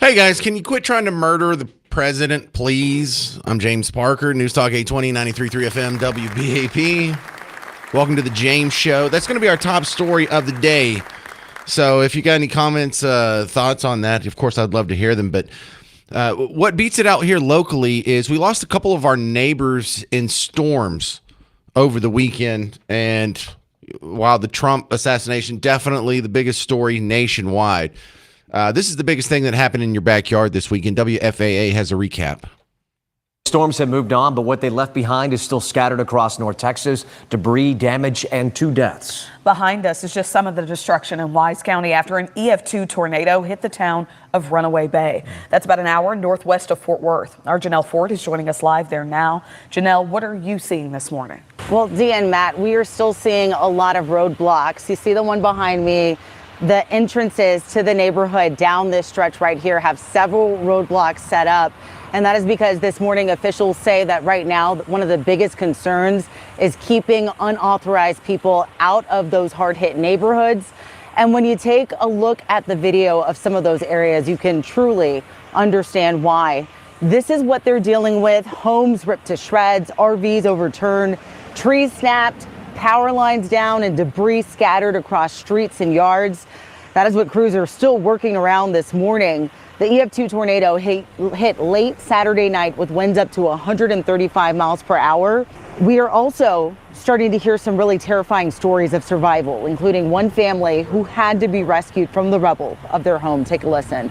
Hey guys, can you quit trying to murder the president, please? I'm James Parker, News Talk 820, 93.3 FM, WBAP. Welcome to the James Show. That's going to be our top story of the day. So if you got any comments, thoughts on that, of course, I'd love to hear them. But what beats it out here locally is we lost a couple of our neighbors in storms over the weekend. And while the Trump assassination, definitely the biggest story nationwide, this is the biggest thing that happened in your backyard this weekend. WFAA has a recap. Storms have moved on, but what they left behind is still scattered across North Texas. Debris, damage, and 2 deaths. Behind us is just some of the destruction in Wise County after an EF2 tornado hit the town of Runaway Bay. That's about an hour northwest of Fort Worth. Our Janelle Ford is joining us live there now. Janelle, what are you seeing this morning? Well, Dee and Matt, we are still seeing a lot of roadblocks. You see the one behind me. The entrances to the neighborhood down this stretch right here have several roadblocks set up. And that is because this morning officials say that right now, one of the biggest concerns is keeping unauthorized people out of those hard hit neighborhoods. And when you take a look at the video of some of those areas, you can truly understand why. This is what they're dealing with. Homes ripped to shreds, RVs overturned, trees snapped, power lines down, and debris scattered across streets and yards. That is what crews are still working around this morning. The EF2 tornado hit late Saturday night with winds up to 135 miles per hour. We are also starting to hear some really terrifying stories of survival, including one family who had to be rescued from the rubble of their home. Take a listen.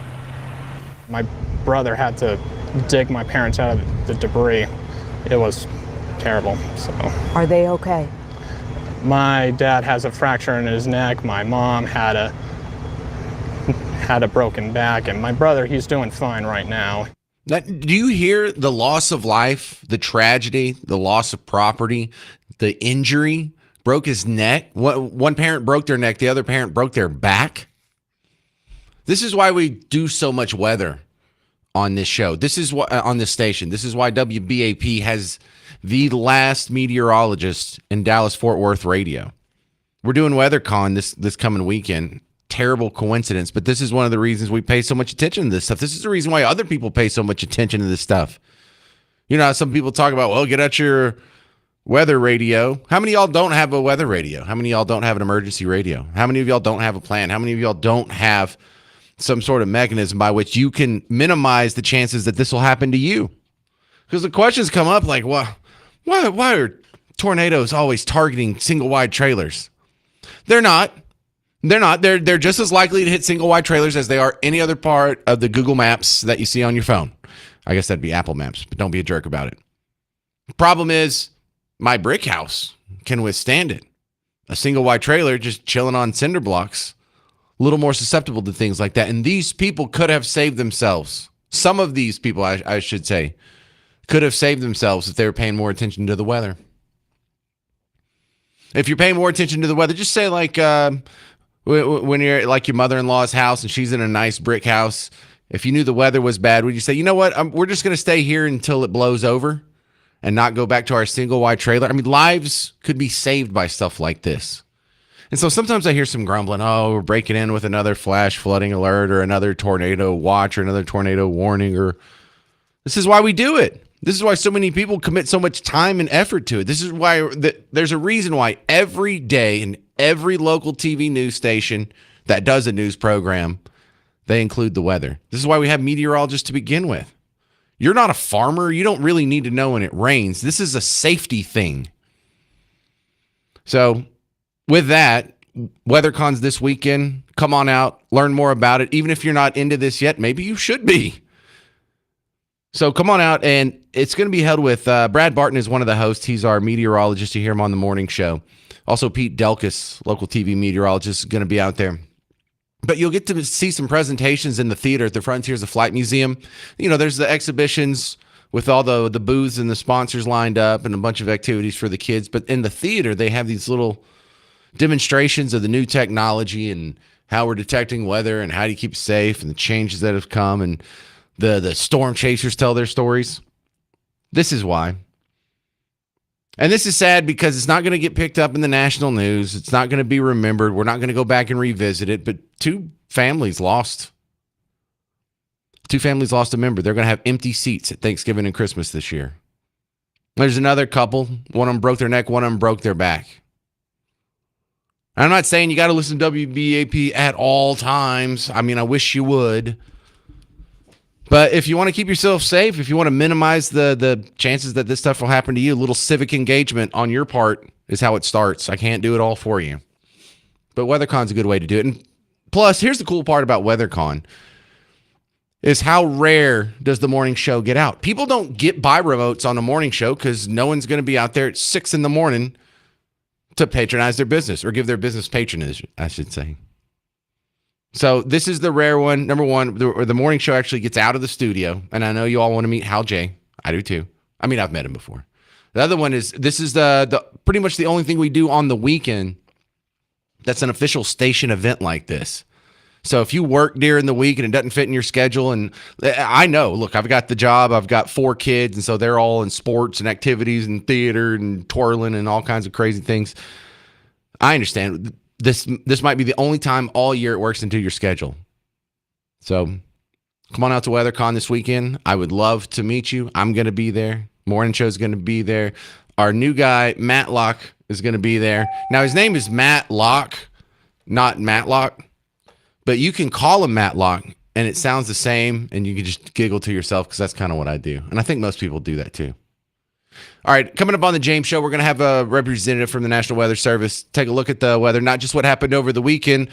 My brother had to dig my parents out of the debris. It was terrible. So. Are they okay? My dad has a fracture in his neck. My mom had a broken back, and my brother, he's doing fine right now. Do you hear the loss of life, the tragedy, the loss of property, the injury? Broke his neck. One parent broke their neck. The other parent broke their back. This is why we do so much weather on this show. This is what on this station. This is why WBAP has the last meteorologist in Dallas-Fort Worth radio. We're doing WeatherCon this coming weekend. Terrible coincidence, but this is one of the reasons we pay so much attention to this stuff. This is the reason why other people pay so much attention to this stuff. You know, some people talk about, well, get out your weather radio. How many of y'all don't have a weather radio? How many of y'all don't have an emergency radio? How many of y'all don't have a plan? How many of y'all don't have some sort of mechanism by which you can minimize the chances that this will happen to you? Because the questions come up like, well, why are tornadoes always targeting single wide trailers? They're not. They're just as likely to hit single wide trailers as they are any other part of the Google Maps that you see on your phone. I guess that'd be Apple Maps, but don't be a jerk about it. Problem is, my brick house can withstand it. A single wide trailer just chilling on cinder blocks, a little more susceptible to things like that. And these people could have saved themselves. Some of these people, I should say, could have saved themselves if they were paying more attention to the weather. If you're paying more attention to the weather, just say like when you're at like your mother-in-law's house and she's in a nice brick house, if you knew the weather was bad, would you say, you know what, we're just going to stay here until it blows over and not go back to our single wide trailer? I mean, lives could be saved by stuff like this. And so sometimes I hear some grumbling, oh, we're breaking in with another flash flooding alert or another tornado watch or another tornado warning. Or this is why we do it. This is why so many people commit so much time and effort to it. This is why there's a reason why every day in every local TV news station that does a news program, they include the weather. This is why we have meteorologists to begin with. You're not a farmer. You don't really need to know when it rains. This is a safety thing. So with that, WeatherCon's this weekend. Come on out, learn more about it. Even if you're not into this yet, maybe you should be. So come on out, and it's going to be held with Brad Barton is one of the hosts. He's our meteorologist. You hear him on the morning show. Also, Pete Delkus, local TV meteorologist, is going to be out there. But you'll get to see some presentations in the theater at the Frontiers of Flight Museum. You know, there's the exhibitions with all the booths and the sponsors lined up and a bunch of activities for the kids. But in the theater, they have these little demonstrations of the new technology and how we're detecting weather and how do you keep it safe and the changes that have come. And the storm chasers tell their stories. This is why. And this is sad because it's not going to get picked up in the national news. It's not going to be remembered. We're not going to go back and revisit it. But two families lost 2 families lost a member. They're going to have empty seats at Thanksgiving and Christmas this year. There's another couple. One of them broke their neck. One of them broke their back. I'm not saying you got to listen to WBAP at all times. I mean, I wish you would. But if you want to keep yourself safe, if you want to minimize the chances that this stuff will happen to you, a little civic engagement on your part is how it starts. I can't do it all for you. But WeatherCon's a good way to do it. And plus, here's the cool part about WeatherCon is how rare does the morning show get out? People don't get buy remotes on the morning show because no one's going to be out there at 6 in the morning to patronize their business or give their business patronage, I should say. So this is the rare one. Number one, the morning show actually gets out of the studio. And I know you all want to meet Hal J. I do too. I mean, I've met him before. The other one is, this is the pretty much the only thing we do on the weekend that's an official station event like this. So if you work during the week and it doesn't fit in your schedule, and I know, look, I've got the job, I've got 4 kids, and so they're all in sports and activities and theater and twirling and all kinds of crazy things. I understand. This might be the only time all year it works into your schedule. So come on out to WeatherCon this weekend. I would love to meet you. I'm going to be there. Morning show's going to be there. Our new guy, Matt Locke, is going to be there. Now, his name is Matt Locke, not Matlock. But you can call him Matlock, and it sounds the same, and you can just giggle to yourself because that's kind of what I do. And I think most people do that too. All right, coming up on the James Show, we're going to have a representative from the National Weather Service take a look at the weather, not just what happened over the weekend,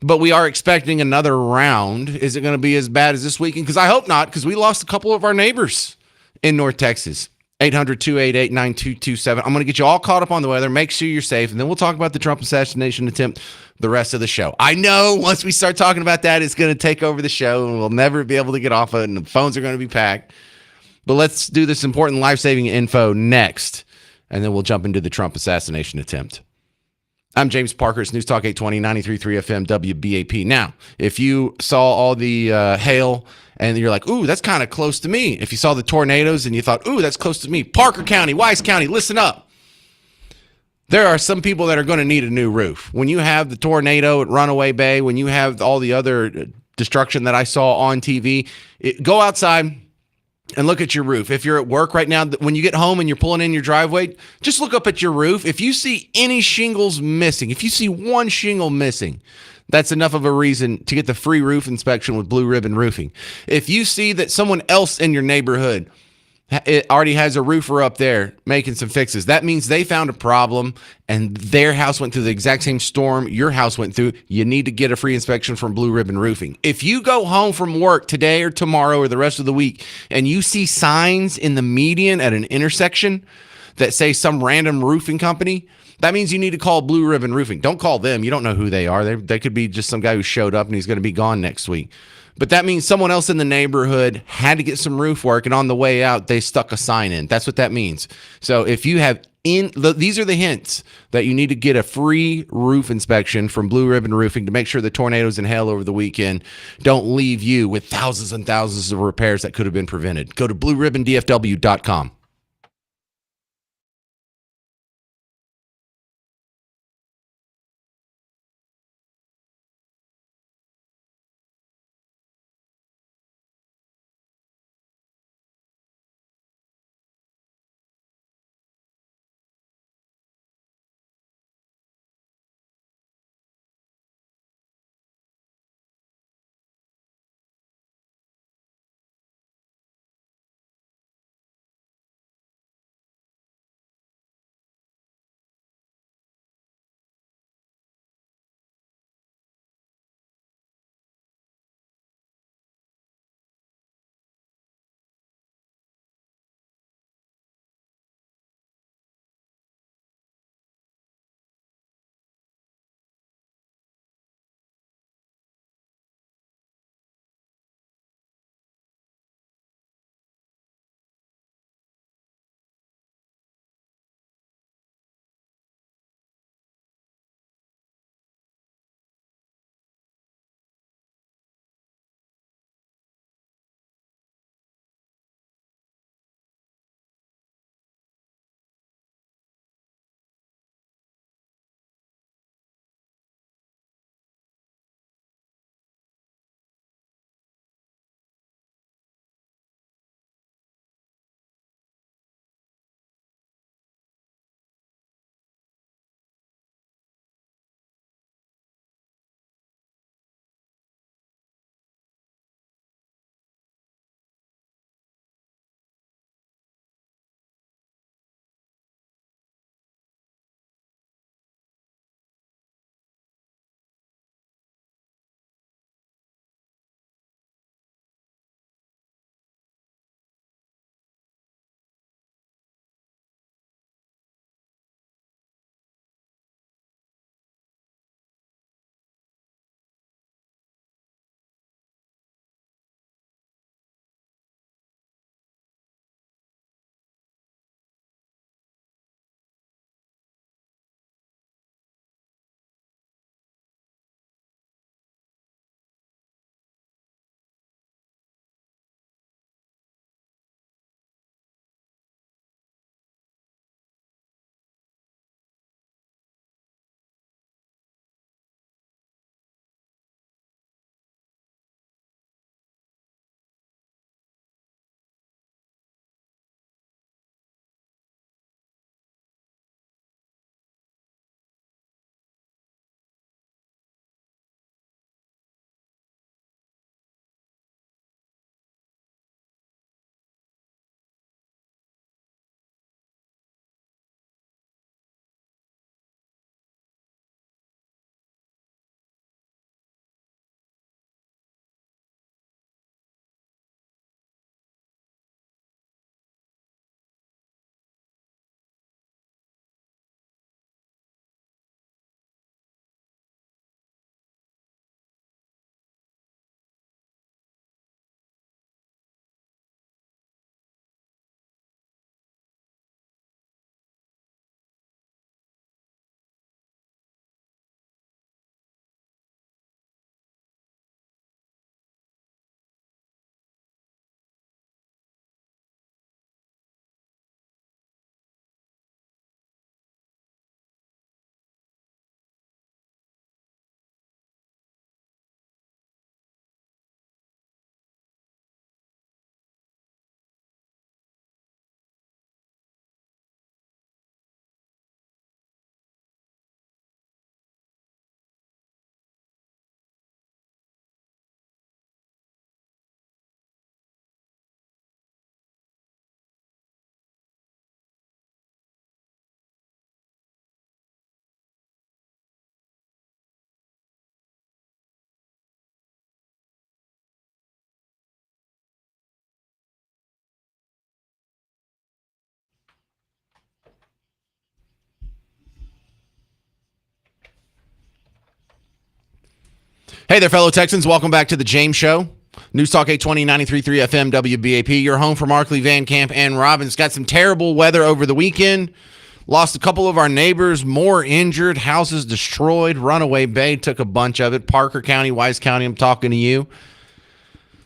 but we are expecting another round. Is it going to be as bad as this weekend? Because I hope not, because we lost a couple of our neighbors in North Texas. 800-288-9227. I'm going to get you all caught up on the weather. Make sure you're safe, and then we'll talk about the Trump assassination attempt the rest of the show. I know once we start talking about that, it's going to take over the show, and we'll never be able to get off of it, and the phones are going to be packed. But let's do this important life-saving info next, and then we'll jump into the Trump assassination attempt. I'm James Parker. It's News Talk 820, 93.3 FM, WBAP. Now, if you saw all the hail and you're like, ooh, that's kind of close to me. If you saw the tornadoes and you thought, ooh, that's close to me. Parker County, Wise County, listen up. There are some people that are going to need a new roof. When you have the tornado at Runaway Bay, when you have all the other destruction that I saw on TV, go outside and look at your roof. If you're at work right now, when you get home and you're pulling in your driveway, just look up at your roof. If you see any shingles missing, if you see one shingle missing, that's enough of a reason to get the free roof inspection with Blue Ribbon Roofing. If you see that someone else in your neighborhood already has a roofer up there making some fixes, that means they found a problem and their house went through the exact same storm your house went through. You need to get a free inspection from Blue Ribbon Roofing. If you go home from work today or tomorrow or the rest of the week and you see signs in the median at an intersection that say some random roofing company, that means you need to call Blue Ribbon Roofing. Don't call them. You don't know who they are. They could be just some guy who showed up and he's going to be gone next week. But that means someone else in the neighborhood had to get some roof work, and on the way out, they stuck a sign in. That's what that means. So if you have these are the hints that you need to get a free roof inspection from Blue Ribbon Roofing to make sure the tornadoes and hail over the weekend don't leave you with thousands and thousands of repairs that could have been prevented. Go to blueribbondfw.com. Hey there, fellow Texans. Welcome back to the James Show. News Talk 820, 93.3 FM, WBAP. Your home for Markley, Van Camp, and Robbins. Got some terrible weather over the weekend. Lost a couple of our neighbors, more injured, houses destroyed. Runaway Bay took a bunch of it. Parker County, Wise County, I'm talking to you.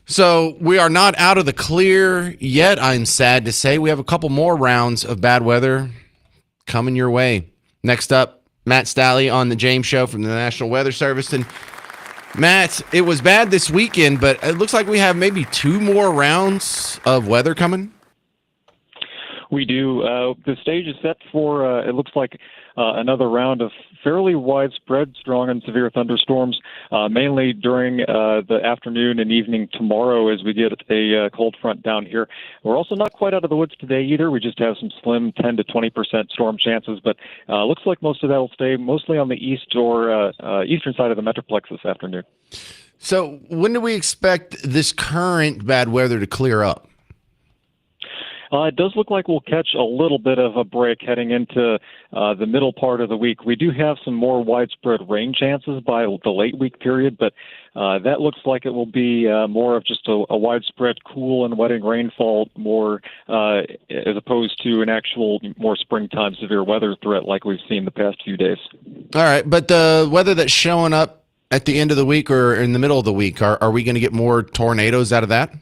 So we are not out of the clear yet, I'm sad to say. We have a couple more rounds of bad weather coming your way. Next up, Matt Stalley on the James Show from the National Weather Service. And Matt, it was bad this weekend, but it looks like we have maybe 2 more rounds of weather coming. We do. The stage is set for, it looks like, another round of fairly widespread strong and severe thunderstorms, mainly during the afternoon and evening tomorrow as we get a cold front down here. We're also not quite out of the woods today either. We just have some slim 10 to 20% storm chances, but looks like most of that will stay mostly on the east or eastern side of the Metroplex this afternoon. So when do we expect this current bad weather to clear up? It does look like we'll catch a little bit of a break heading into the middle part of the week. We do have some more widespread rain chances by the late week period, but that looks like it will be more of just a widespread cool and wetting rainfall more as opposed to an actual more springtime severe weather threat like we've seen the past few days. All right, but the weather that's showing up at the end of the week or in the middle of the week, are we going to get more tornadoes out of that?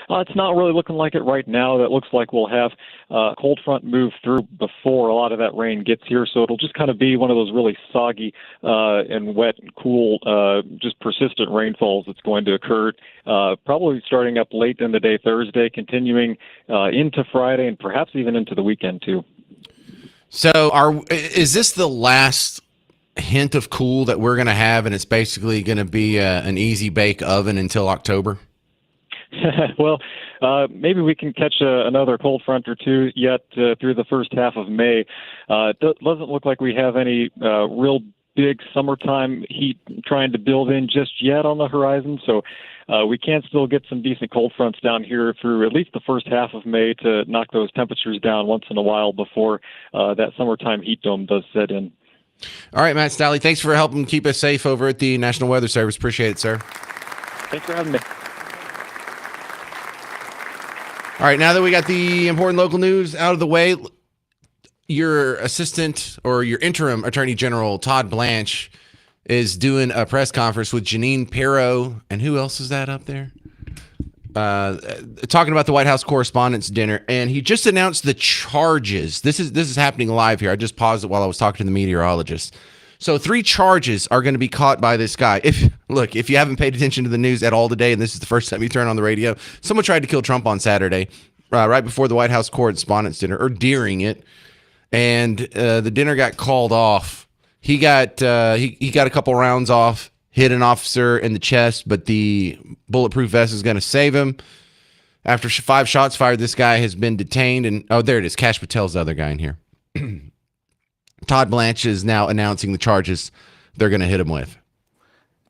It's not really looking like it right now. That looks like we'll have a cold front move through before a lot of that rain gets here. So it'll just kind of be one of those really soggy and wet and cool, just persistent rainfalls that's going to occur probably starting up late in the day Thursday, continuing into Friday and perhaps even into the weekend too. So is this the last hint of cool that we're going to have, and it's basically going to be an easy bake oven until October? Well, maybe we can catch another cold front or two yet through the first half of May. It doesn't look like we have any real big summertime heat trying to build in just yet on the horizon. So we can still get some decent cold fronts down here through at least the first half of May to knock those temperatures down once in a while before that summertime heat dome does set in. All right, Matt Stalley, thanks for helping keep us safe over at the National Weather Service. Appreciate it, sir. Thanks for having me. All right, now that we got the important local news out of the way, your assistant or your interim attorney general, Todd Blanche, is doing a press conference with Janine Pirro. And who else is that up there? Talking about the White House Correspondents' Dinner. And he just announced the charges. This is happening live here. I just paused it while I was talking to the meteorologist. So 3 charges are going to be caught by this guy. If you haven't paid attention to the news at all today, and this is the first time you turn on the radio, someone tried to kill Trump on Saturday, right before the White House Correspondents' Dinner, or during it, and the dinner got called off. He got he got a couple rounds off, hit an officer in the chest, but the bulletproof vest is going to save him. After 5 shots fired, this guy has been detained, and there it is. Kash Patel's the other guy in here. Todd Blanche is now announcing the charges they're going to hit him with.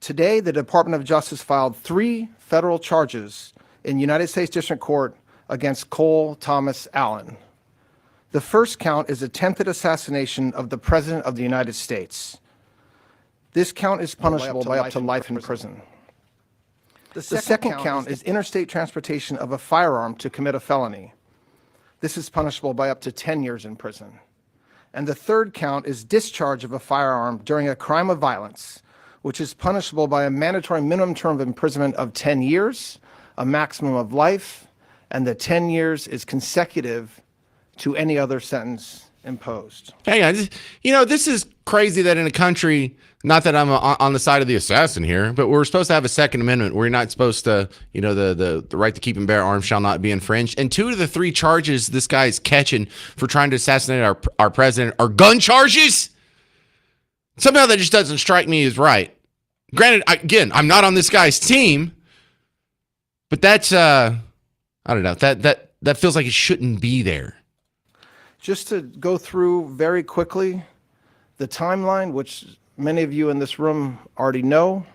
Today, the Department of Justice filed 3 federal charges in United States District Court against Cole Thomas Allen. The first count is attempted assassination of the President of the United States. This count is punishable by up to life in prison. The second count is interstate transportation of a firearm to commit a felony. This is punishable by up to 10 years in prison. And the third count is discharge of a firearm during a crime of violence, which is punishable by a mandatory minimum term of imprisonment of 10 years, a maximum of life, and the 10 years is consecutive to any other sentence imposed. Hey, this is crazy that in a country, not that I'm on the side of the assassin here, but we're supposed to have a Second Amendment where you're not supposed to, the right to keep and bear arms shall not be infringed. And 2 of the 3 charges this guy is catching for trying to assassinate our president are gun charges. Somehow that just doesn't strike me as right. Granted, again, I'm not on this guy's team, but that's, I don't know, that feels like it shouldn't be there. Just to go through very quickly the timeline, which many of you in this room already know.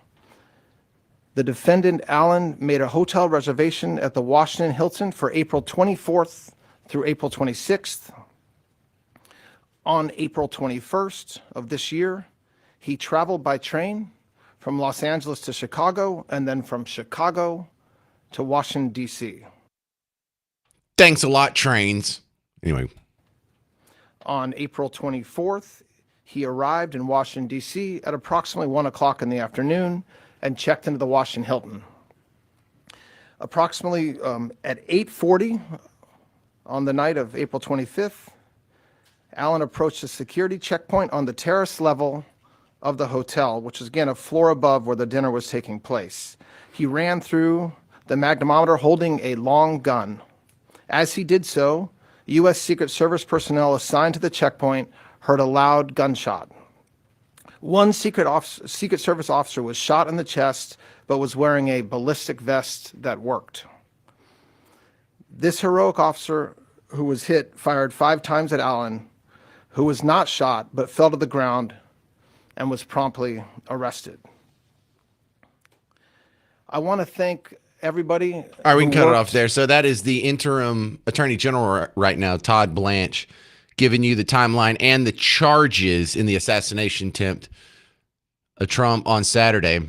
The defendant, Allen, made a hotel reservation at the Washington Hilton for April 24th through April 26th. On April 21st of this year, he traveled by train from Los Angeles to Chicago, and then from Chicago to Washington, D.C. Thanks a lot, trains. Anyway, On April 24th, he arrived in Washington, D.C. at approximately 1 o'clock in the afternoon and checked into the Washington Hilton. Approximately at 8:40 on the night of April 25th, Allen approached a security checkpoint on the terrace level of the hotel, which is again a floor above where the dinner was taking place. He ran through the magnetometer holding a long gun. As he did so, U.S. Secret Service personnel assigned to the checkpoint heard a loud gunshot. One Secret Service officer was shot in the chest, but was wearing a ballistic vest that worked. This heroic officer who was hit fired 5 times at Allen, who was not shot but fell to the ground and was promptly arrested. I want to thank everybody. all right, we can who cut it worked- off there. So that is the interim attorney general right now, Todd Blanche, giving you the timeline and the charges in the assassination attempt of Trump on Saturday.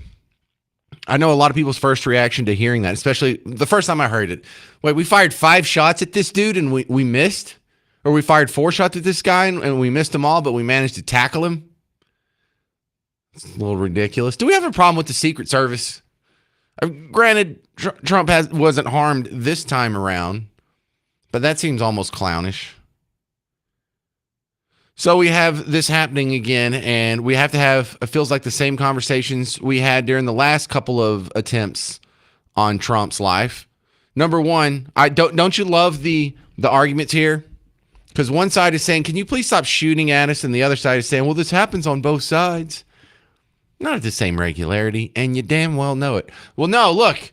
I know a lot of people's first reaction to hearing that, especially the first time I heard it. Wait, we fired 5 shots at this dude and we missed? Or we fired 4 shots at this guy and we missed them all, but we managed to tackle him? It's a little ridiculous. Do we have a problem with the Secret Service? Granted, Trump wasn't harmed this time around, but that seems almost clownish. So we have this happening again, and we have to have, it feels like the same conversations we had during the last couple of attempts on Trump's life. Number one, don't you love the arguments here? Because one side is saying, can you please stop shooting at us? And the other side is saying, well, this happens on both sides. Not at the same regularity, and you damn well know it. Well, no, look,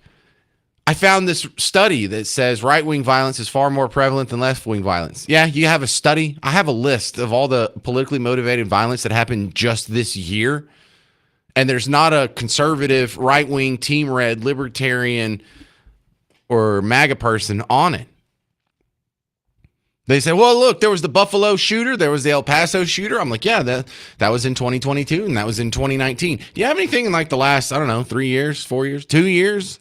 I found this study that says right-wing violence is far more prevalent than left-wing violence. Yeah, you have a study. I have a list of all the politically motivated violence that happened just this year, and there's not a conservative, right-wing, team red, libertarian, or MAGA person on it. They say, well, look, there was the Buffalo shooter. There was the El Paso shooter. I'm like, yeah, that was in 2022 and that was in 2019. Do you have anything in like the last, 3 years, 4 years, 2 years?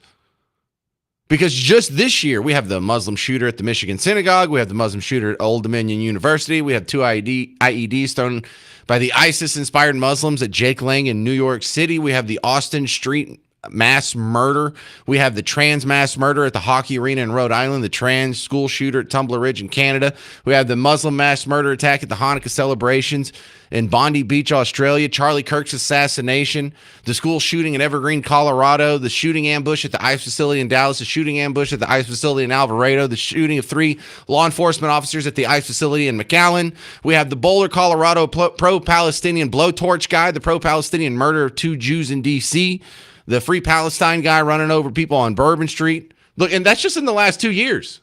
Because just this year, we have the Muslim shooter at the Michigan Synagogue. We have the Muslim shooter at Old Dominion University. We have 2 IEDs thrown by the ISIS-inspired Muslims at Jake Lang in New York City. We have the Austin Street mass murder. We have the trans mass murder at the hockey arena in Rhode Island, the trans school shooter at Tumbler Ridge in Canada. We have the Muslim mass murder attack at the Hanukkah celebrations in Bondi Beach, Australia, Charlie Kirk's assassination, the school shooting in Evergreen, Colorado, the shooting ambush at the ICE facility in Dallas, the shooting ambush at the ICE facility in Alvarado, the shooting of 3 law enforcement officers at the ICE facility in McAllen. We have the Boulder, Colorado pro-Palestinian blowtorch guy, the pro-Palestinian murder of 2 Jews in D.C., the Free Palestine guy running over people on Bourbon Street. Look, and that's just in the last 2 years.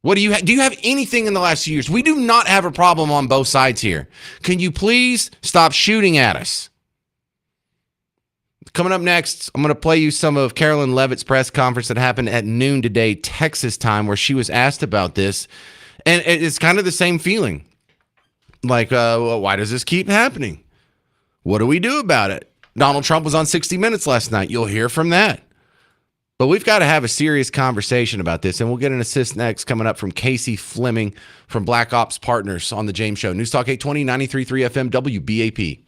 What do you have anything in the last 2 years? We do not have a problem on both sides here. Can you please stop shooting at us? Coming up next, I'm going to play you some of Carolyn Levitt's press conference that happened at noon today, Texas time, where she was asked about this. And it's kind of the same feeling. Like, well, why does this keep happening? What do we do about it? Donald Trump was on 60 Minutes last night. You'll hear from that. But we've got to have a serious conversation about this, and we'll get an assist next coming up from Casey Fleming from Black Ops Partners on The James Show. News Talk 820, 93.3 FM, WBAP.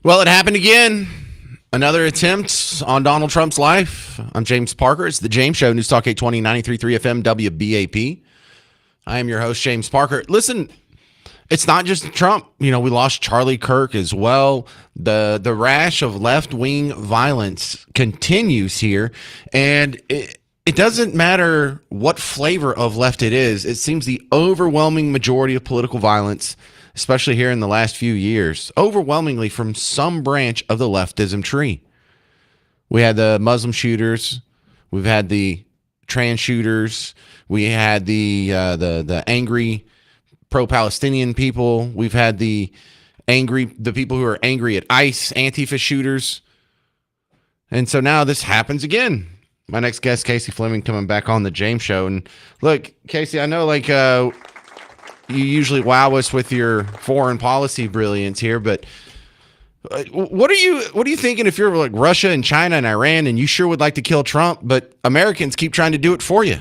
Well, it happened again. Another attempt on Donald Trump's life. I'm James Parker. It's the James Show, News Talk 820, 93.3 FM, WBAP. I am your host, James Parker. Listen, it's not just Trump. We lost Charlie Kirk as well. The rash of left-wing violence continues here, and it doesn't matter what flavor of left it is. It seems the overwhelming majority of political violence, especially here in the last few years, overwhelmingly from some branch of the leftism tree. We had the Muslim shooters. We've had the trans shooters. We had the angry pro-Palestinian people. We've had the people who are angry at ICE, Antifa shooters. And so now this happens again. My next guest, Casey Fleming, coming back on the James Show. And look, Casey, I know you usually wow us with your foreign policy brilliance here, but what are you thinking if you're like Russia and China and Iran and you sure would like to kill Trump, but Americans keep trying to do it for you?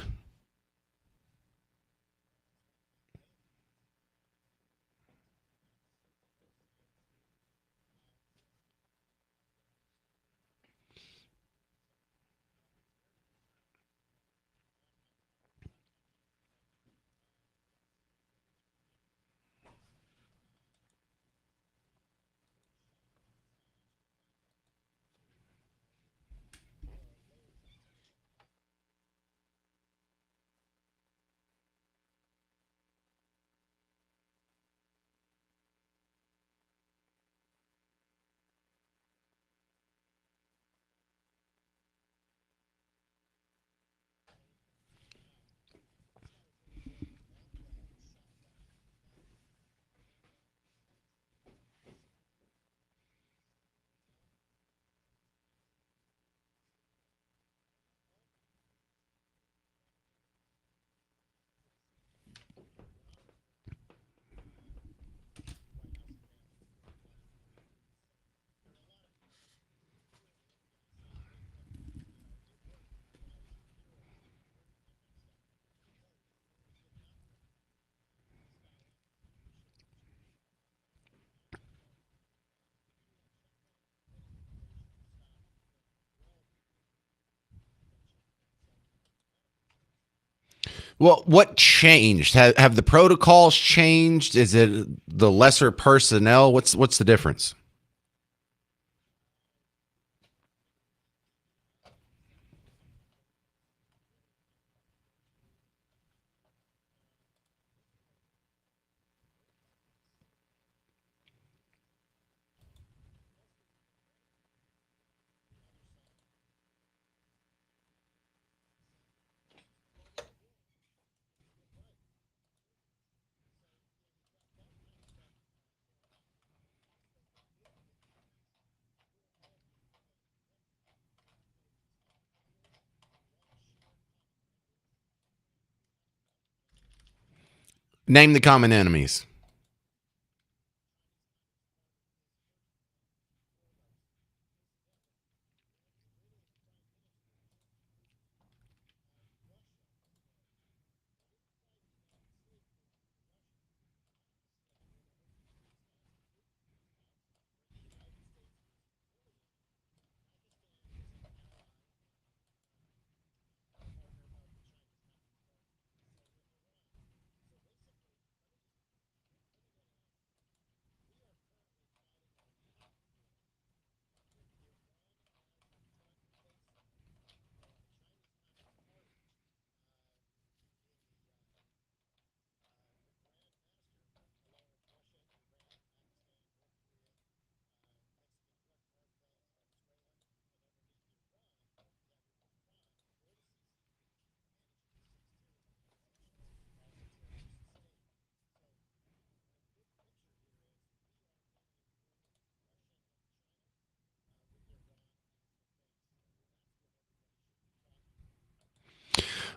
Well, what changed? Have the protocols changed? Is it the lesser personnel? What's the difference? Name the common enemies.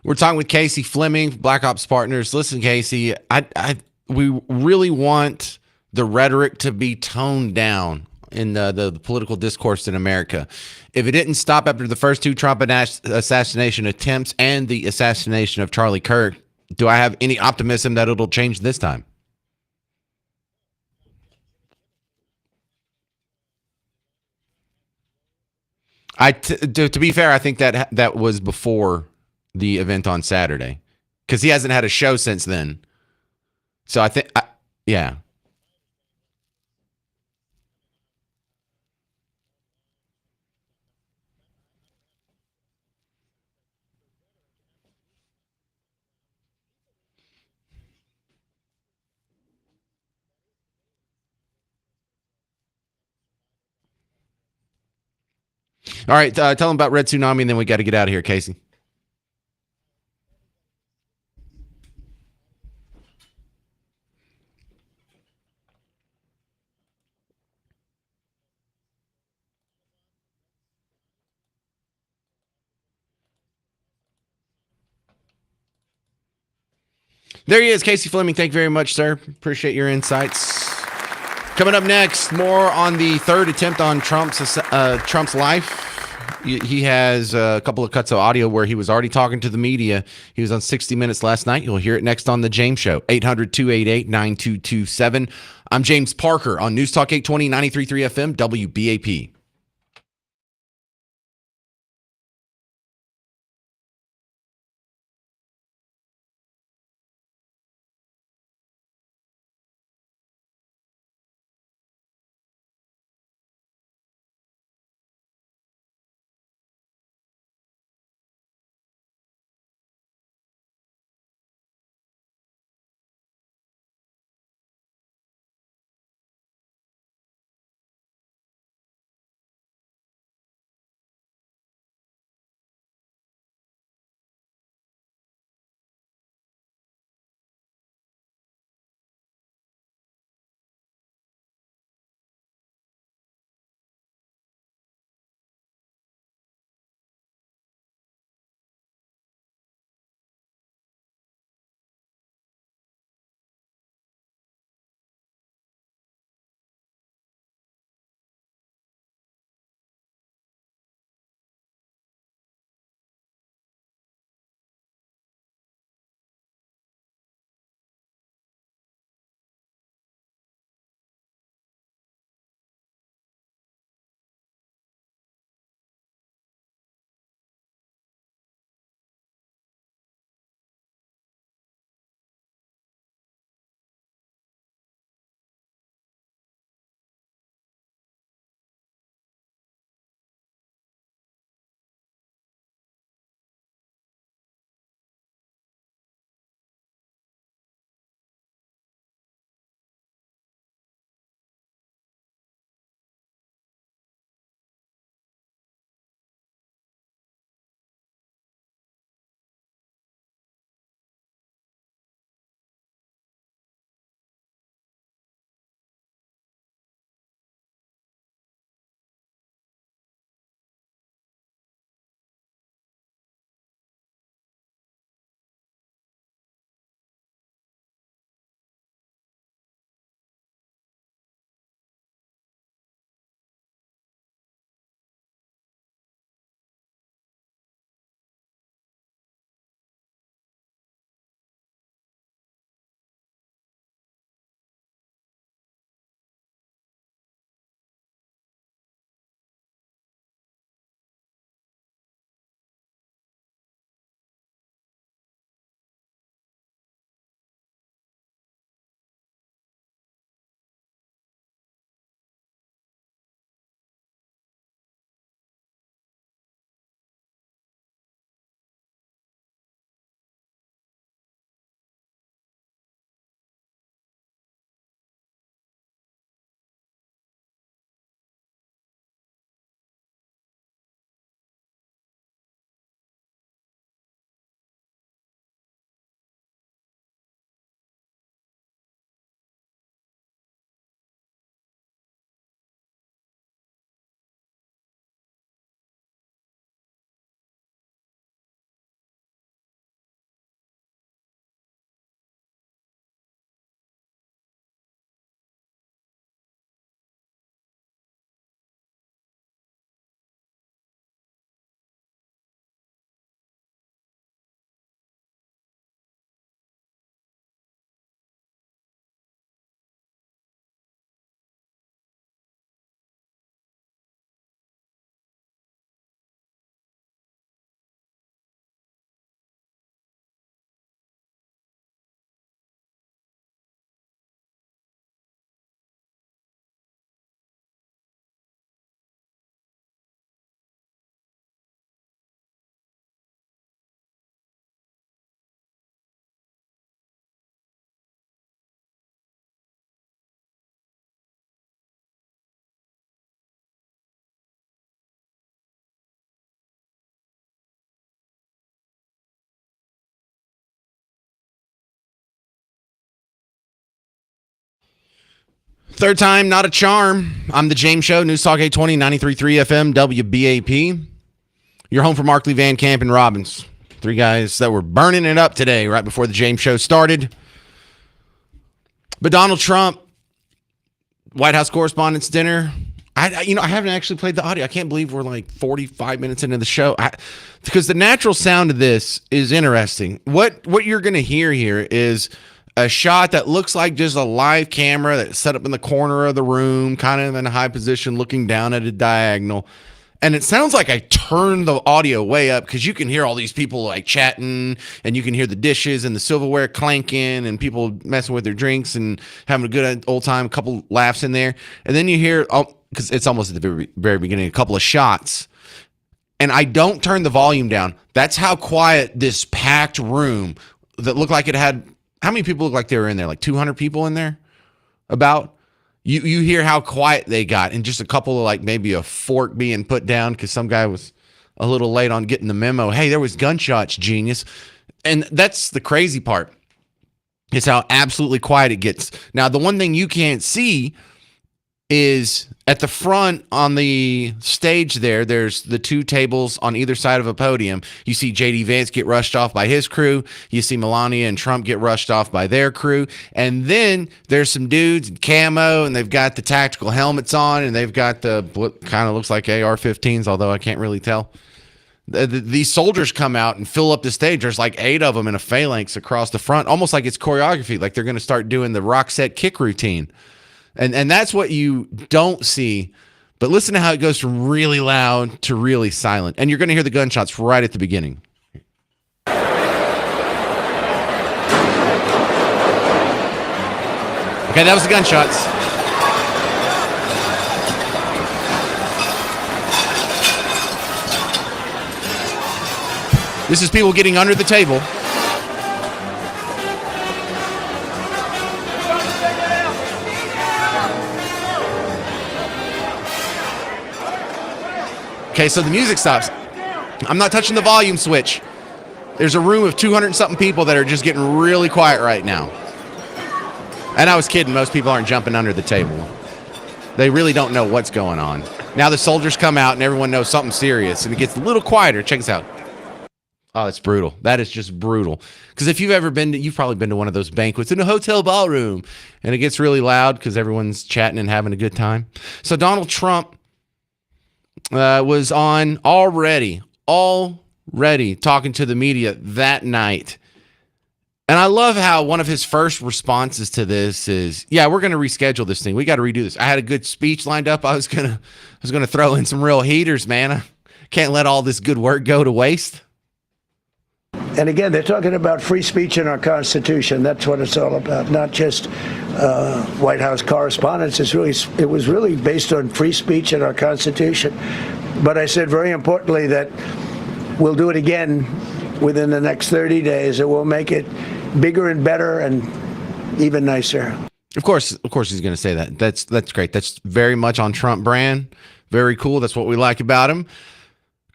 We're talking with Casey Fleming, Black Ops Partners. Listen, Casey, we really want the rhetoric to be toned down in the political discourse in America. If it didn't stop after the first two Trump assassination attempts and the assassination of Charlie Kirk, do I have any optimism that it'll change this time? To be fair, I think that was before the event on Saturday, because he hasn't had a show since then. So I think, yeah. All right, tell them about Red Tsunami, and then we got to get out of here, Casey. There he is, Casey Fleming. Thank you very much, sir. Appreciate your insights. Coming up next, more on the third attempt on Trump's life. He has a couple of cuts of audio where he was already talking to the media. He was on 60 Minutes last night. You'll hear it next on The James Show, 800-288-9227. I'm James Parker on News Talk 820, 93.3 FM, WBAP. Third time, not a charm. I'm the James Show, News Talk 820, 93.3 FM, WBAP. You're home for Markley, Van Camp, and Robbins. Three guys that were burning it up today right before the James Show started. But Donald Trump, White House Correspondents' Dinner. I haven't actually played the audio. I can't believe we're like 45 minutes into the show. Because the natural sound of this is interesting. What you're going to hear here is a shot that looks like just a live camera that's set up in the corner of the room, kind of in a high position, looking down at a diagonal. And it sounds like I turned the audio way up because you can hear all these people like chatting, and you can hear the dishes and the silverware clanking and people messing with their drinks and having a good old time, a couple laughs in there. And then you hear, because it's almost at the very, very beginning, a couple of shots. And I don't turn the volume down. That's how quiet this packed room that looked like it had, how many people look like they were in there? Like 200 people in there? About? You hear how quiet they got, and just a couple of like maybe a fork being put down because some guy was a little late on getting the memo. Hey, there was gunshots, genius. And that's the crazy part, is how absolutely quiet it gets. Now, the one thing you can't see is at the front on the stage there's the two tables on either side of a podium. You see J.D. Vance get rushed off by his crew. You see Melania and Trump get rushed off by their crew. And then there's some dudes in camo, and they've got the tactical helmets on, and they've got the what kind of looks like AR-15s, although I can't really tell. These soldiers come out and fill up the stage. There's like 8 of them in a phalanx across the front, almost like it's choreography, like they're going to start doing the Roxette kick routine. And that's what you don't see. But listen to how it goes from really loud to really silent. And you're going to hear the gunshots right at the beginning. Okay, that was the gunshots. This is people getting under the table. Okay, so the music stops. I'm not touching the volume switch. There's a room of 200 and something people that are just getting really quiet right now. And I was kidding. Most people aren't jumping under the table. They really don't know what's going on. Now the soldiers come out and everyone knows something's serious, and it gets a little quieter. Check this out. Oh, it's brutal. That is just brutal. Because if you've ever been to, you've probably been to one of those banquets in a hotel ballroom, and it gets really loud because everyone's chatting and having a good time. So Donald Trump was on already talking to the media that night. And I love how one of his first responses to this is, yeah, we're going to reschedule this thing. We got to redo this. I had a good speech lined up. I was going to throw in some real heaters, man. I can't let all this good work go to waste. And again, they're talking about free speech in our Constitution. That's what it's all about, not just White House correspondence. It was really based on free speech in our Constitution. But I said very importantly that we'll do it again within the next 30 days, and we'll make it bigger and better and even nicer. Of course he's going to say that. That's great. That's very much on Trump brand. Very cool. That's what we like about him.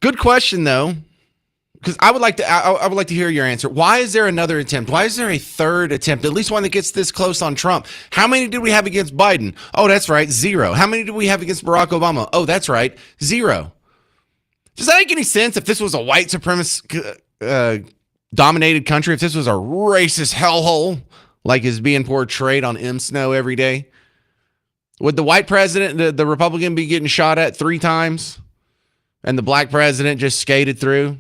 Good question though. Because I would like to hear your answer. Why is there another attempt? Why is there a third attempt? At least one that gets this close on Trump. How many did we have against Biden? Oh, that's right, 0. How many did we have against Barack Obama? Oh, that's right, 0. Does that make any sense? If this was a white supremacist dominated country, if this was a racist hellhole like is being portrayed on M. Snow every day, would the white president, the Republican, be getting shot at 3 times, and the black president just skated through?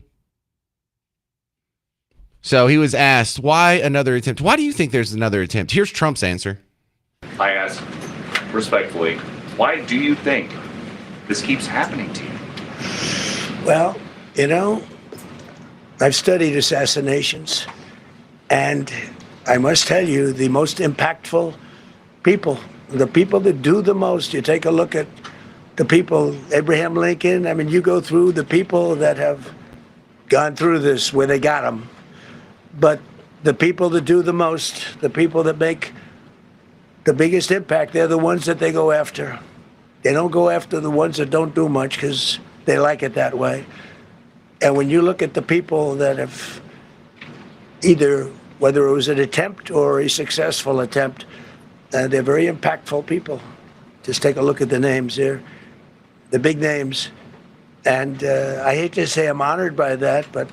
So he was asked, why another attempt? Why do you think there's another attempt? Here's Trump's answer. I ask respectfully, why do you think this keeps happening to you? Well, you know, I've studied assassinations, and I must tell you, the most impactful people, the people that do the most, you take a look at the people, Abraham Lincoln, I mean, you go through the people that have gone through this where they got them. But the people that do the most, the people that make the biggest impact, they're the ones that they go after. They don't go after the ones that don't do much because they like it that way. And when you look at the people that have either, whether it was an attempt or a successful attempt, They're very impactful people. Just take a look at the names here, the big names. And I hate to say I'm honored by that, but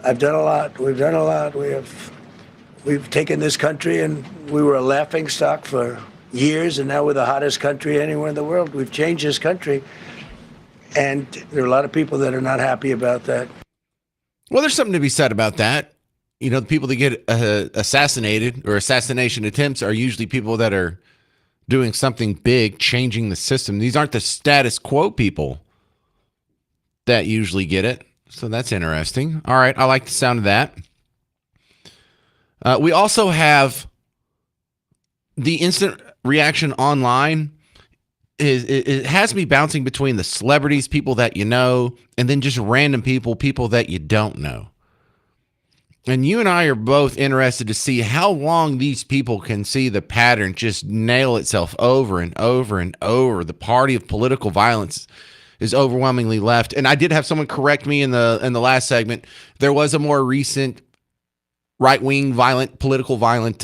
I've done a lot. We've done a lot. We've taken this country, and we were a laughing stock for years, and now we're the hottest country anywhere in the world. We've changed this country, and there are a lot of people that are not happy about that. Well, there's something to be said about that. You know, the people that get assassinated or assassination attempts are usually people that are doing something big, changing the system. These aren't the status quo people that usually get it. So that's interesting. All right. I like the sound of that. We also have the instant reaction online. It has me bouncing between the celebrities, people that you know, and then just random people that you don't know. And you and I are both interested to see how long these people can see the pattern just nail itself over and over and over. The party of political violence is overwhelmingly left. And I did have someone correct me in the last segment. There was a more recent right-wing political violent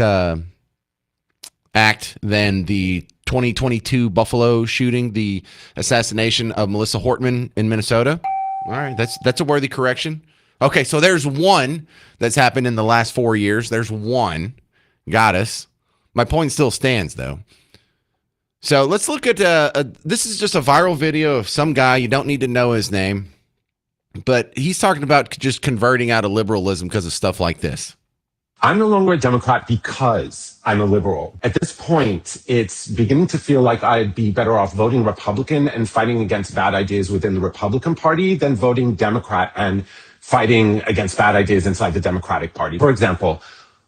act than the 2022 Buffalo shooting, the assassination of Melissa Hortman in Minnesota. All right, that's a worthy correction. Okay, so there's one that's happened in the last 4 years. There's one. Got us. My point still stands, though. So let's look at this is just a viral video of some guy. You don't need to know his name, but he's talking about just converting out of liberalism because of stuff like this. I'm no longer a Democrat because I'm a liberal. At this point, it's beginning to feel like I'd be better off voting Republican and fighting against bad ideas within the Republican Party than voting Democrat and fighting against bad ideas inside the Democratic Party. For example,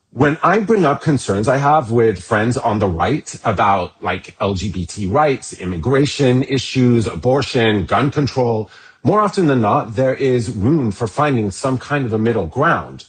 when I bring up concerns I have with friends on the right about like LGBT rights, immigration issues, abortion, gun control, more often than not, there is room for finding some kind of a middle ground.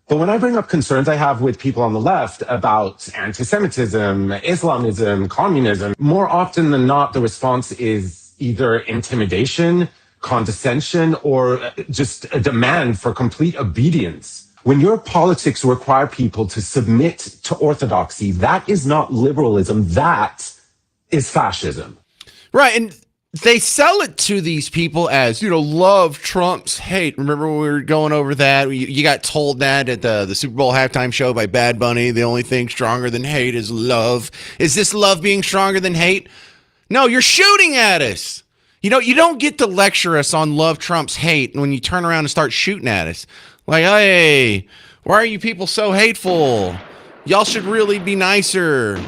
But when I bring up concerns I have with people on the left about anti-Semitism, Islamism, communism, more often than not, the response is either intimidation, condescension, or just a demand for complete obedience. When your politics require people to submit to orthodoxy, that is not liberalism. That is fascism. Right. And they sell it to these people as, love trumps hate. Remember when we were going over that? You got told that at the Super Bowl halftime show by Bad Bunny. The only thing stronger than hate is love. Is this love being stronger than hate? No, you're shooting at us. You don't get to lecture us on love trumps hate when you turn around and start shooting at us. Like, hey, why are you people so hateful? Y'all should really be nicer.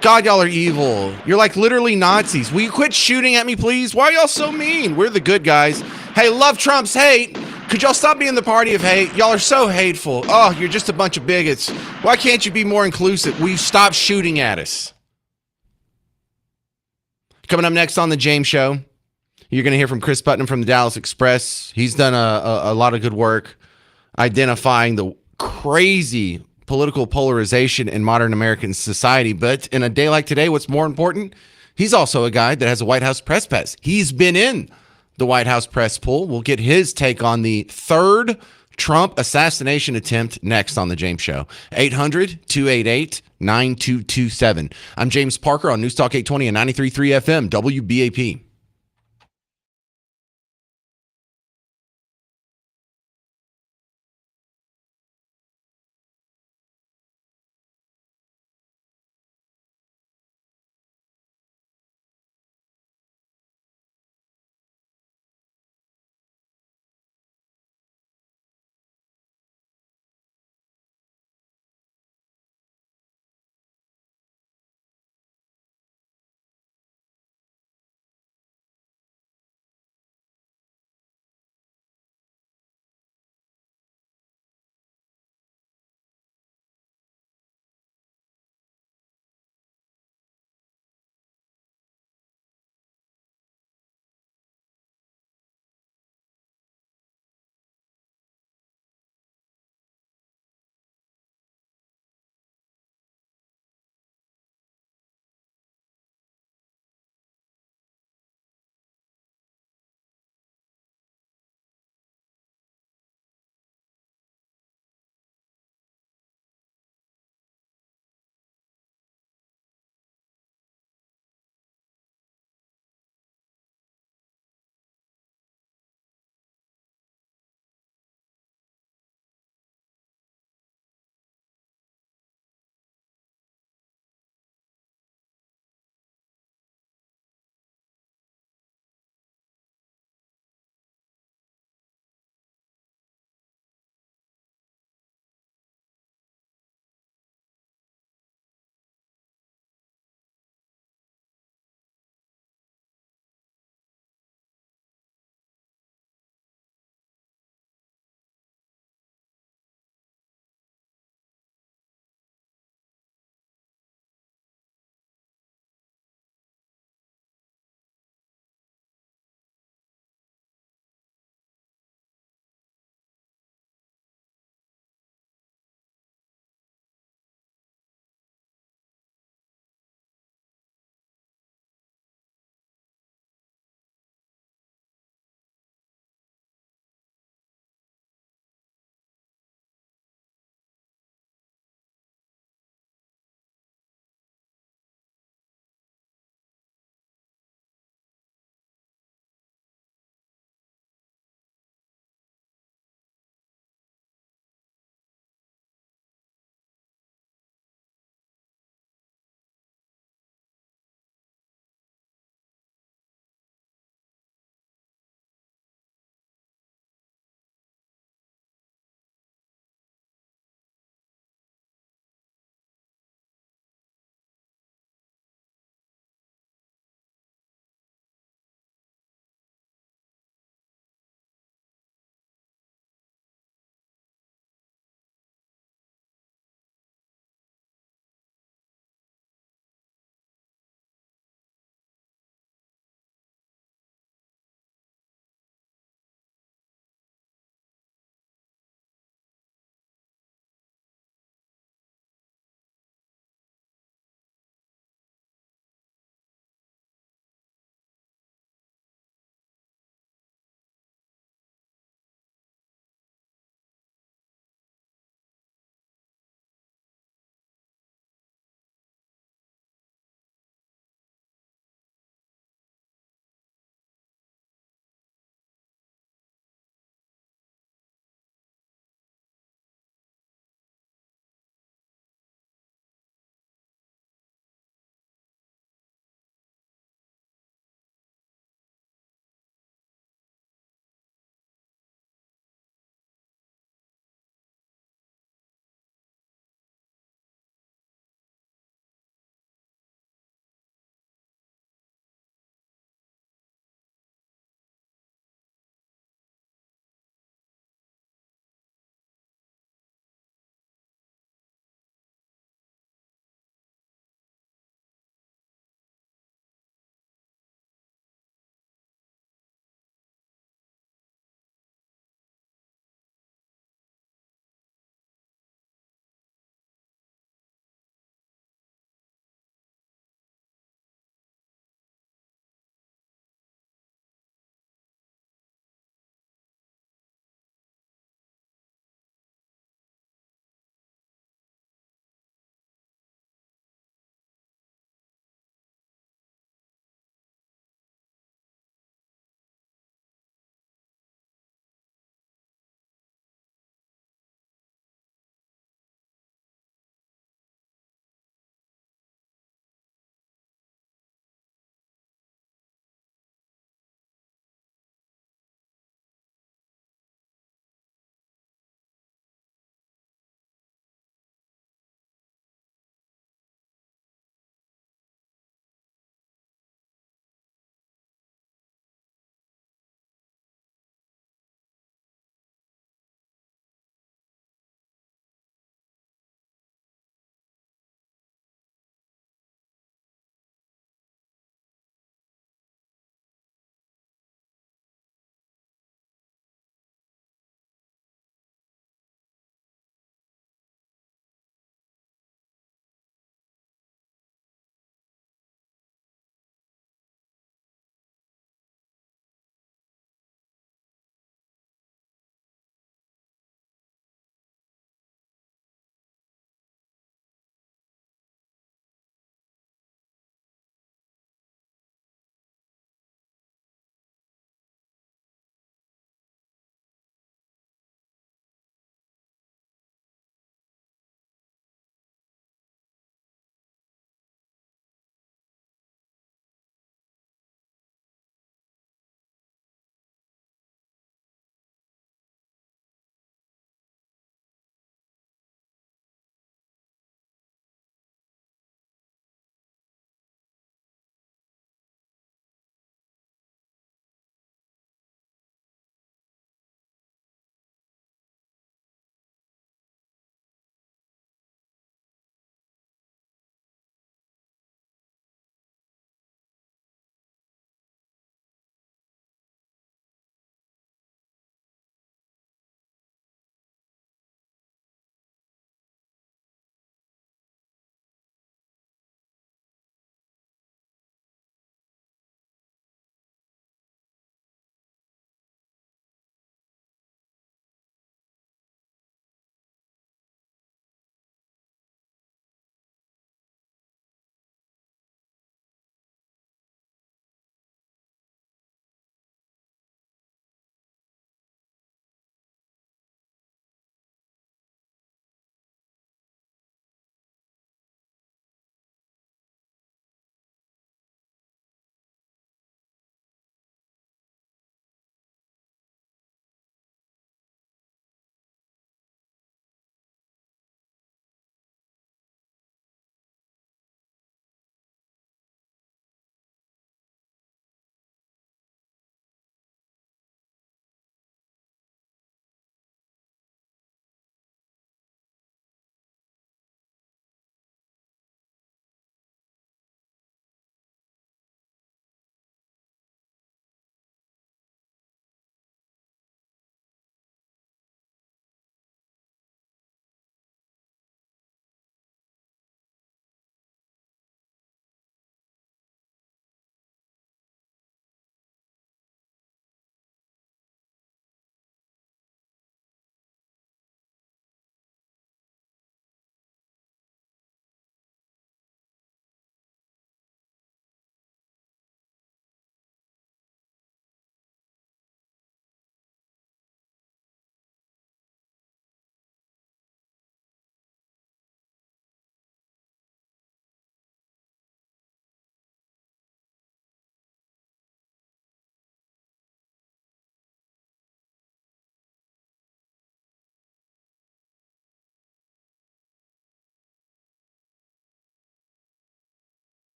God, y'all are evil. You're like literally Nazis. Will you quit shooting at me, please? Why are y'all so mean? We're the good guys. Hey, love trumps hate. Could y'all stop being the party of hate? Y'all are so hateful. Oh, you're just a bunch of bigots. Why can't you be more inclusive? Will you stop shooting at us? Coming up next on The James Show, you're going to hear from Chris Putnam from the Dallas Express. He's done a lot of good work identifying the crazy political polarization in modern American society. But in a day like today, what's more important? He's also a guy that has a White House press pass. He's been in the White House press pool. We'll get his take on the third Trump assassination attempt next on The James Show. 800-288-9227. I'm James Parker on News Talk 820 and 93.3 FM, WBAP.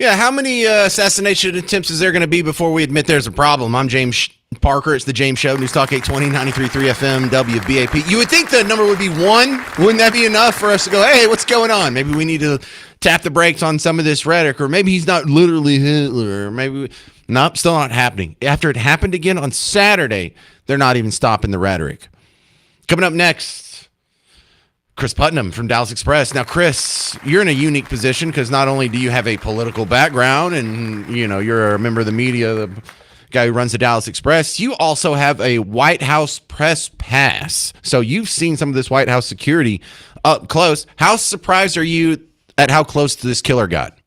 Yeah, how many assassination attempts is there going to be before we admit there's a problem? I'm James Parker. It's the James Show, News Talk 820, 93.3 FM, WBAP. You would think the number would be one. Wouldn't that be enough for us to go, hey, what's going on? Maybe we need to tap the brakes on some of this rhetoric, or maybe he's not literally Hitler. Or maybe, nope, still not happening. After it happened again on Saturday, they're not even stopping the rhetoric. Coming up next, Chris Putnam from Dallas Express. Now, Chris, you're in a unique position because not only do you have a political background and, you know, you're a member of the media, the guy who runs the Dallas Express, you also have a White House press pass. So you've seen some of this White House security up close. How surprised are you at how close to this killer got?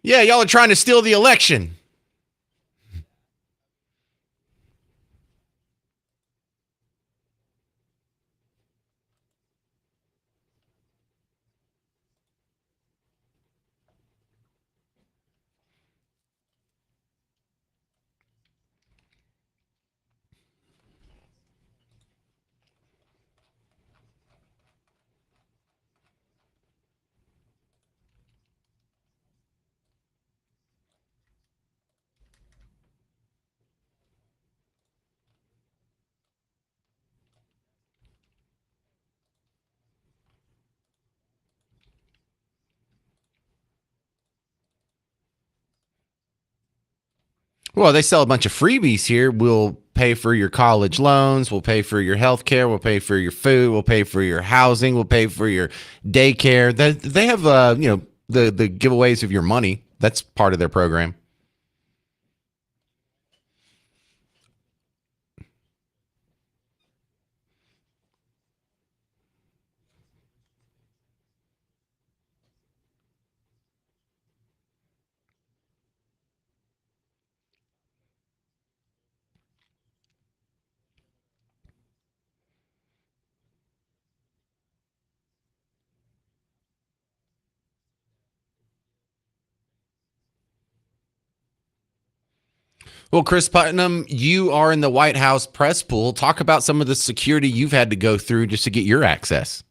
Yeah, y'all are trying to steal the election. Well, they sell a bunch of freebies here. We'll pay for your college loans. We'll pay for your health care. We'll pay for your food. We'll pay for your housing. We'll pay for your daycare. They have, the giveaways of your money. That's part of their program. Well, Chris Putnam, you are in the White House press pool. Talk about some of the security you've had to go through just to get your access.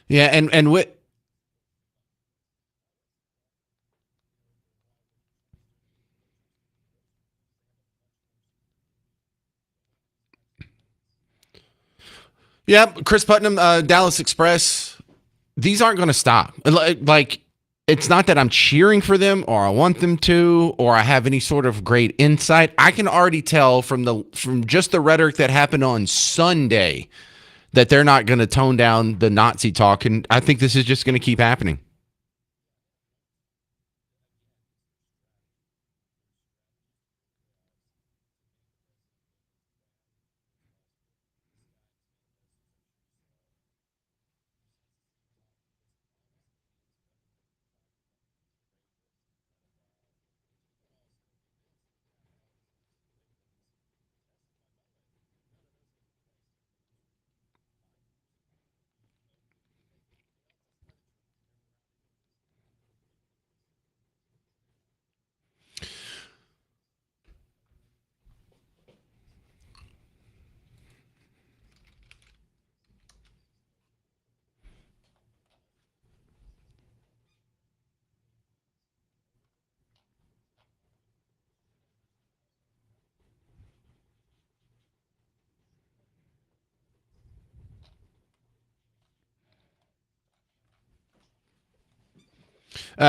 Yeah, and with yeah, Chris Putnam, Dallas Express. these aren't going to stop. Like, it's not that I'm cheering for them or I want them to or I have any sort of great insight. I can already tell from just the rhetoric that happened on Sunday that they're not going to tone down the Nazi talk, and I think this is just going to keep happening.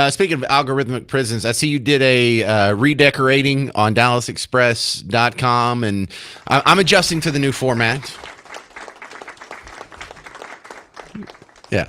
Speaking of algorithmic prisons, I see you did a redecorating on DallasExpress.com, and I'm adjusting to the new format. Yeah.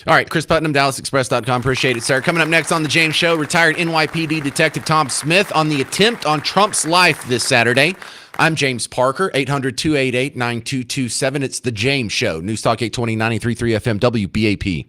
All right, Chris Putnam, DallasExpress.com. Appreciate it, sir. Coming up next on The James Show, retired NYPD Detective Tom Smith on the attempt on Trump's life this Saturday. I'm James Parker, 800-288-9227. It's The James Show, News Talk 820, 93.3 FM, WBAP.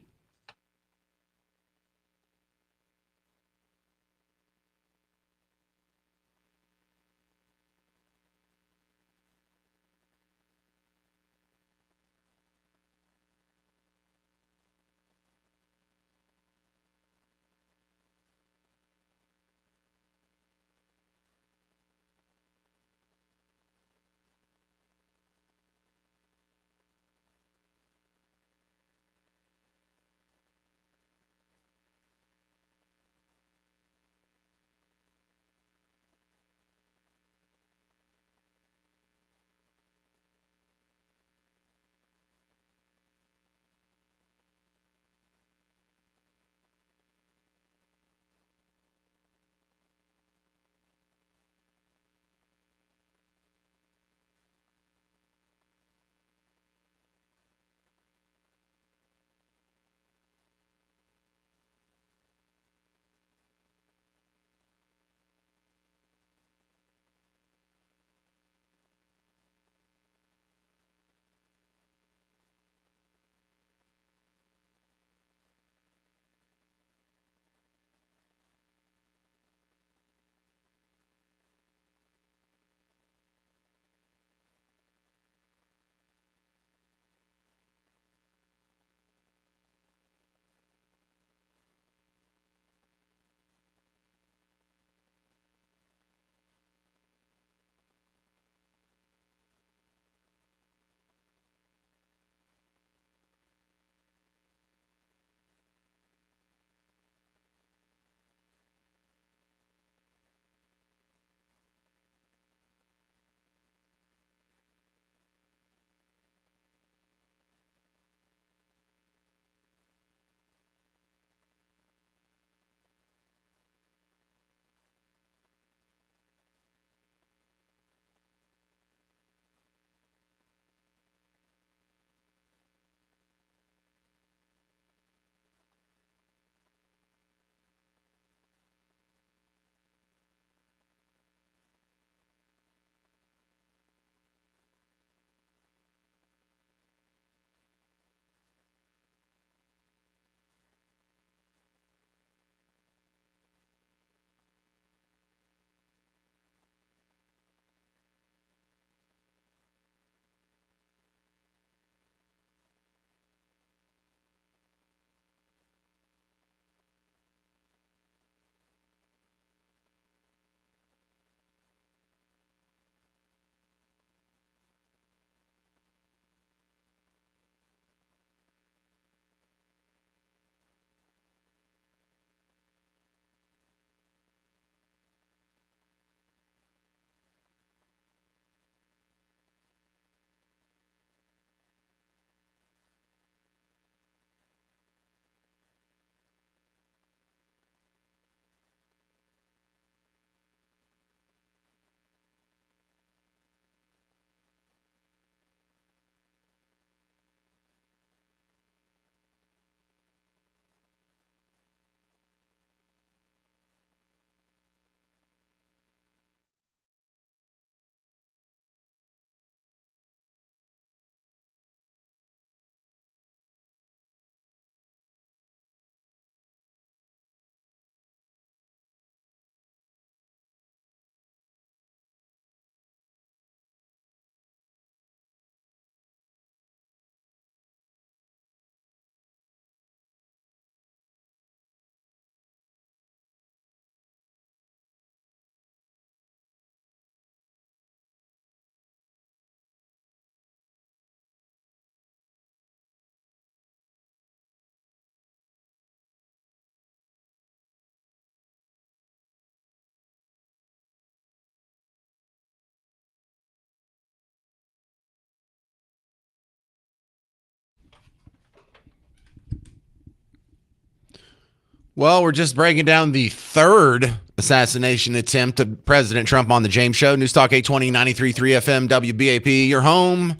Well, we're just breaking down the third assassination attempt of President Trump on the James Show. News Talk 820 93.3 FM WBAP. Your home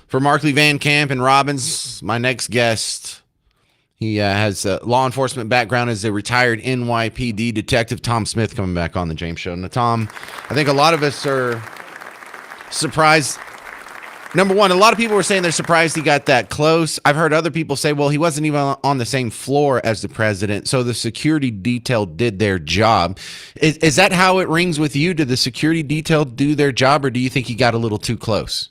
for Markley, Van Camp, and Robbins. My next guest, he has a law enforcement background as a retired NYPD detective. Tom Smith coming back on the James Show. Now, Tom, I think a lot of us are surprised. Number one, a lot of people were saying they're surprised he got that close. I've heard other people say, well, he wasn't even on the same floor as the president, so the security detail did their job. Is that how it rings with you? Did the security detail do their job, or do you think he got a little too close?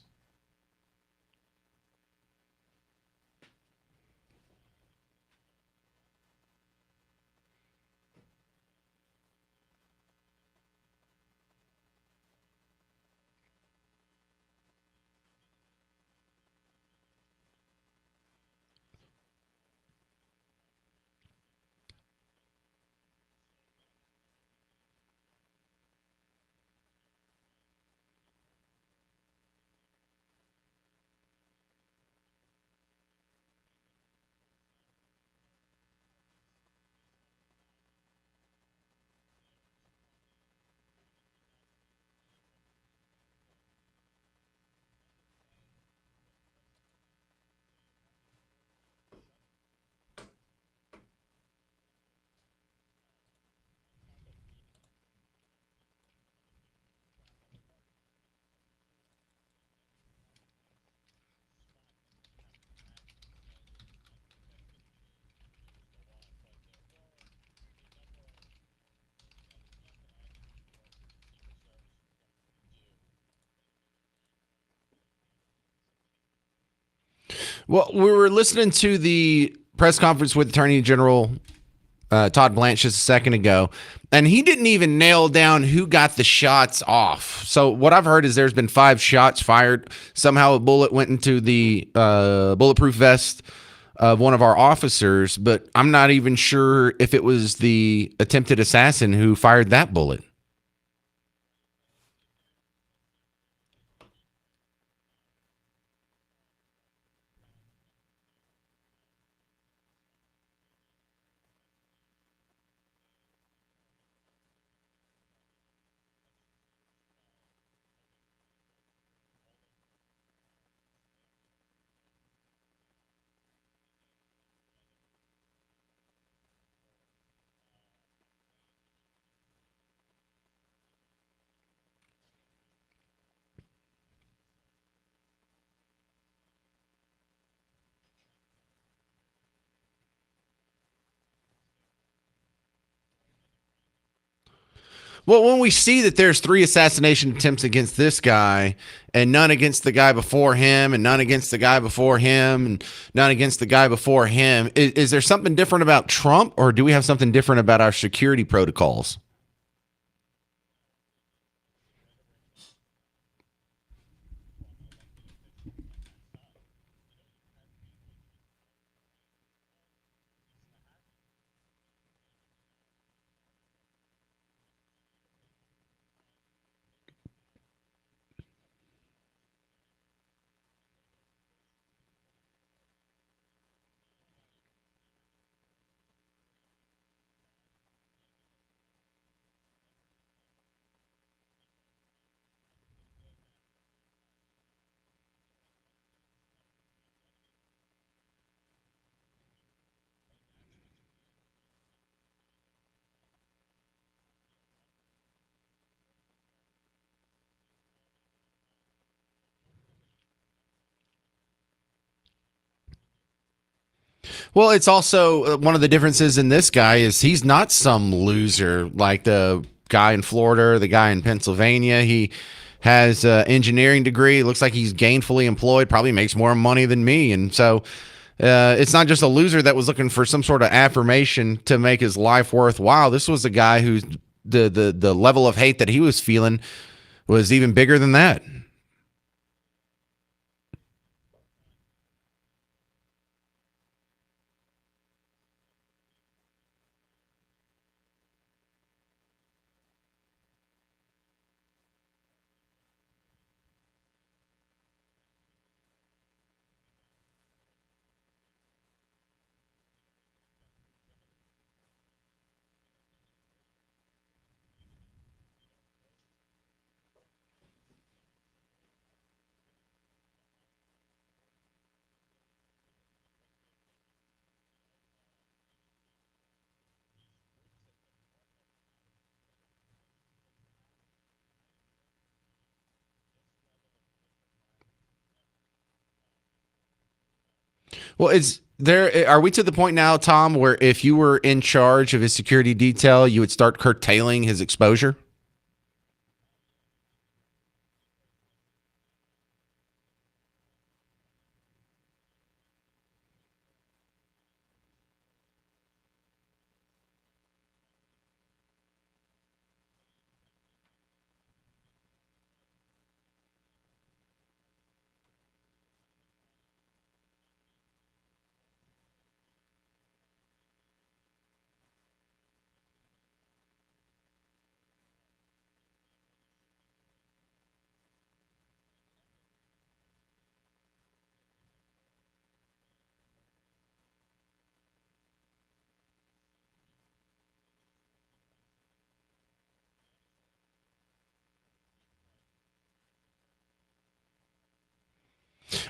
Well, we were listening to the press conference with Attorney General Todd Blanche just a second ago, and he didn't even nail down who got the shots off. So what I've heard is there's been 5 shots fired. Somehow a bullet went into the bulletproof vest of one of our officers, but I'm not even sure if it was the attempted assassin who fired that bullet. Well, when we see that there's 3 assassination attempts against this guy and none against the guy before him and none against the guy before him and none against the guy before him, is there something different about Trump, or do we have something different about our security protocols? Well, it's also one of the differences in this guy is he's not some loser like the guy in Florida or the guy in Pennsylvania. He has an engineering degree. It looks like he's gainfully employed, probably makes more money than me. And so it's not just a loser that was looking for some sort of affirmation to make his life worthwhile. This was a guy who the level of hate that he was feeling was even bigger than that. Well, is there are we to the point now, Tom, where if you were in charge of his security detail, you would start curtailing his exposure?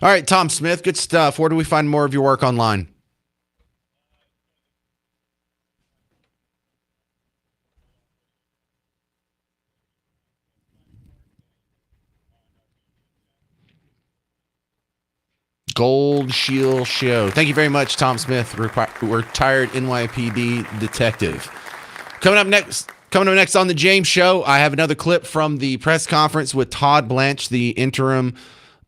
All right, Tom Smith, good stuff. Where do we find more of your work online? Gold Shield Show. Thank you very much, Tom Smith, retired NYPD detective. Coming up next on the James Show, I have another clip from the press conference with Todd Blanche, the interim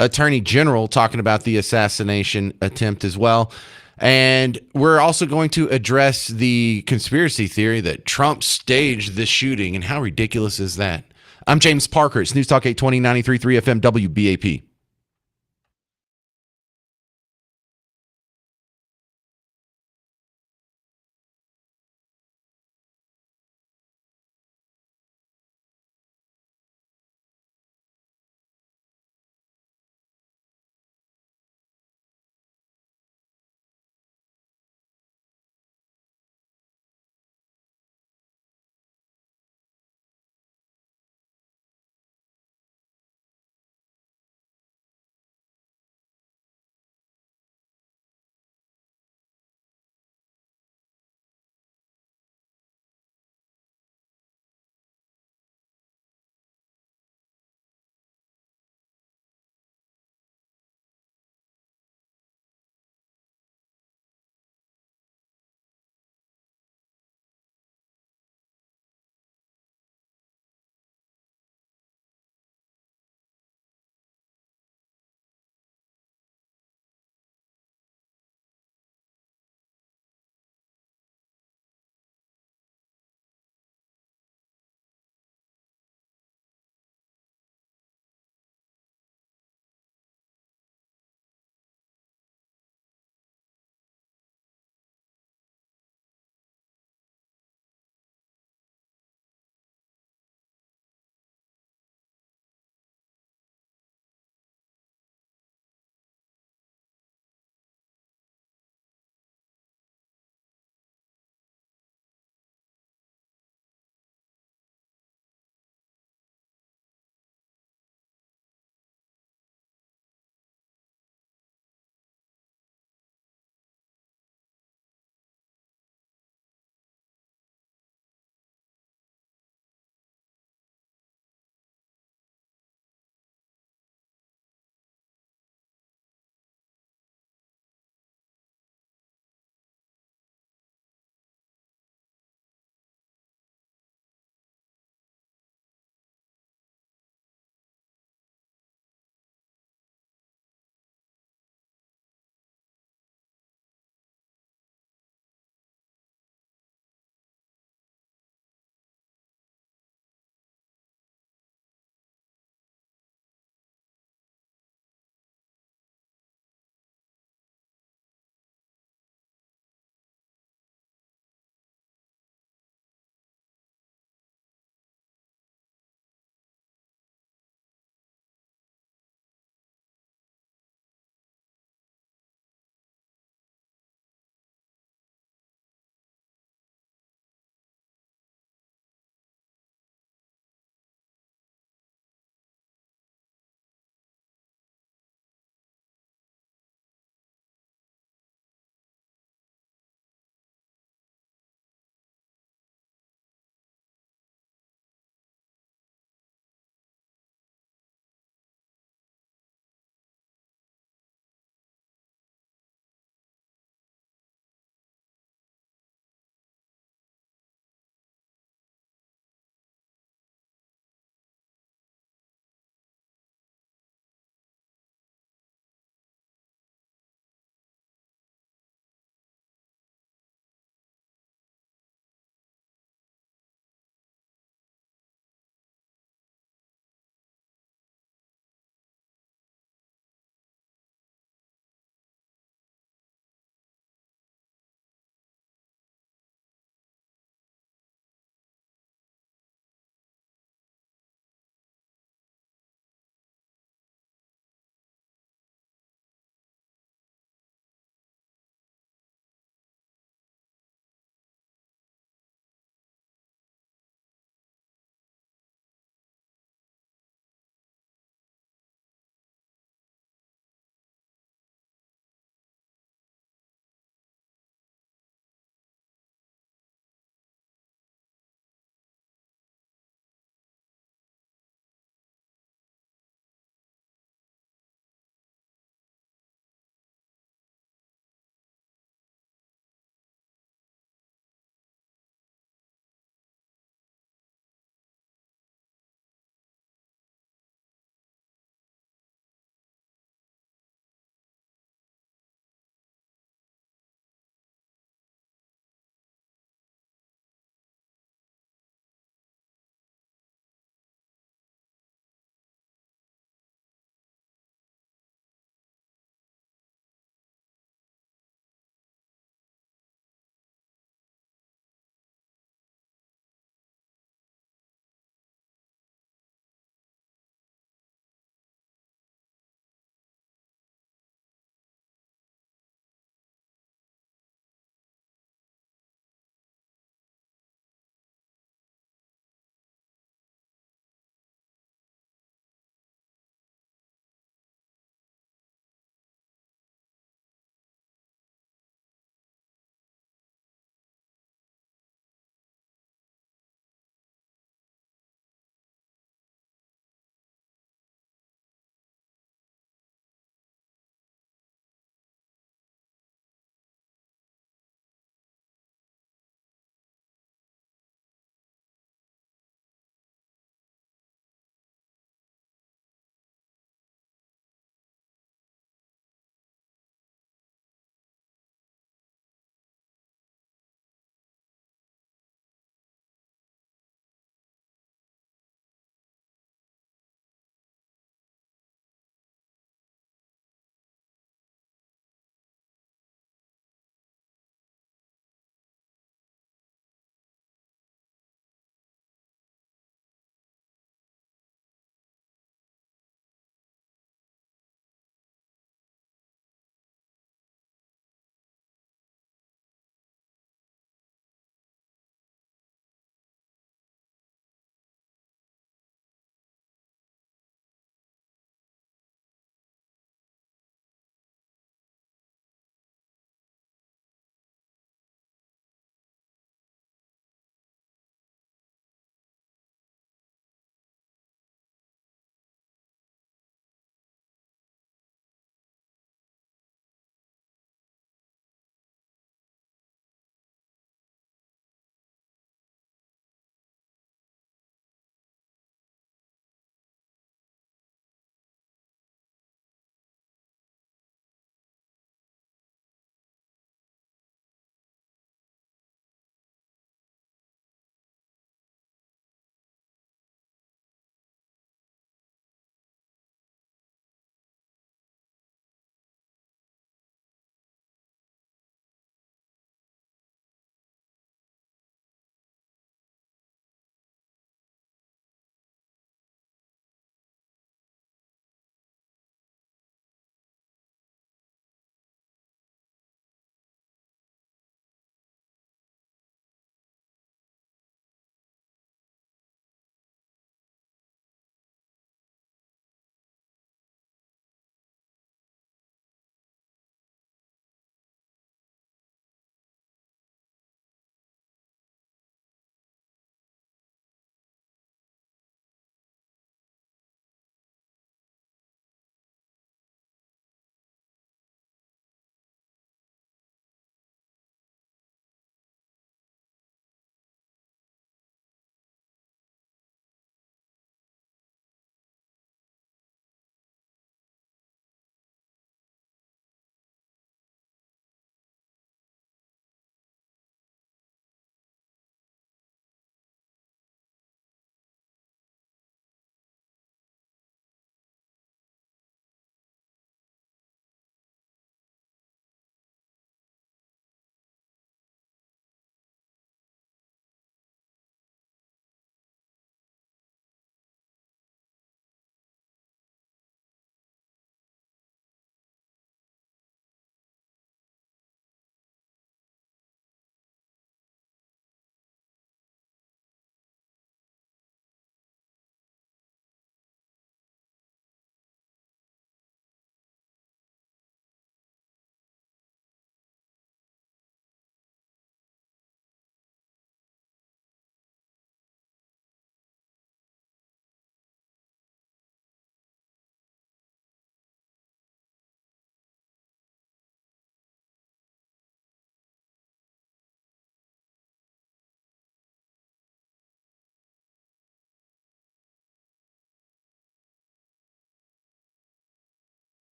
attorney general, talking about the assassination attempt as well. And we're also going to address the conspiracy theory that Trump staged this shooting. And how ridiculous is that? I'm James Parker. It's News Talk 820 93.3 FM WBAP.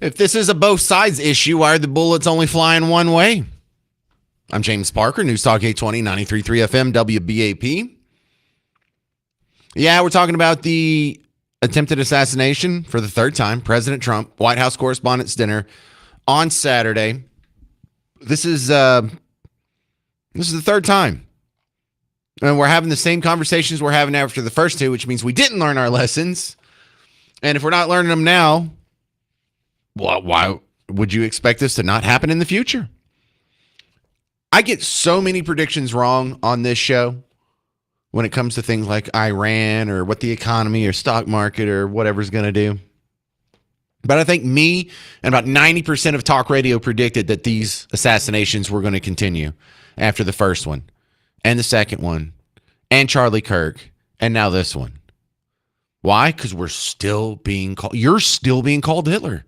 If this is a both sides issue, why are the bullets only flying one way? I'm James Parker, News Talk 820, 93.3 FM, WBAP. Yeah, we're talking about the attempted assassination for the third time. President Trump, White House Correspondents' Dinner on Saturday. This is the third time. And we're having the same conversations we're having after the first two, which means we didn't learn our lessons. And if we're not learning them now, well, why would you expect this to not happen in the future? I get so many predictions wrong on this show when it comes to things like Iran or what the economy or stock market or whatever's going to do. But I think me and about 90% of talk radio predicted that these assassinations were going to continue after the first one and the second one and Charlie Kirk and now this one. Why? Because we're still being called, you're still being called Hitler.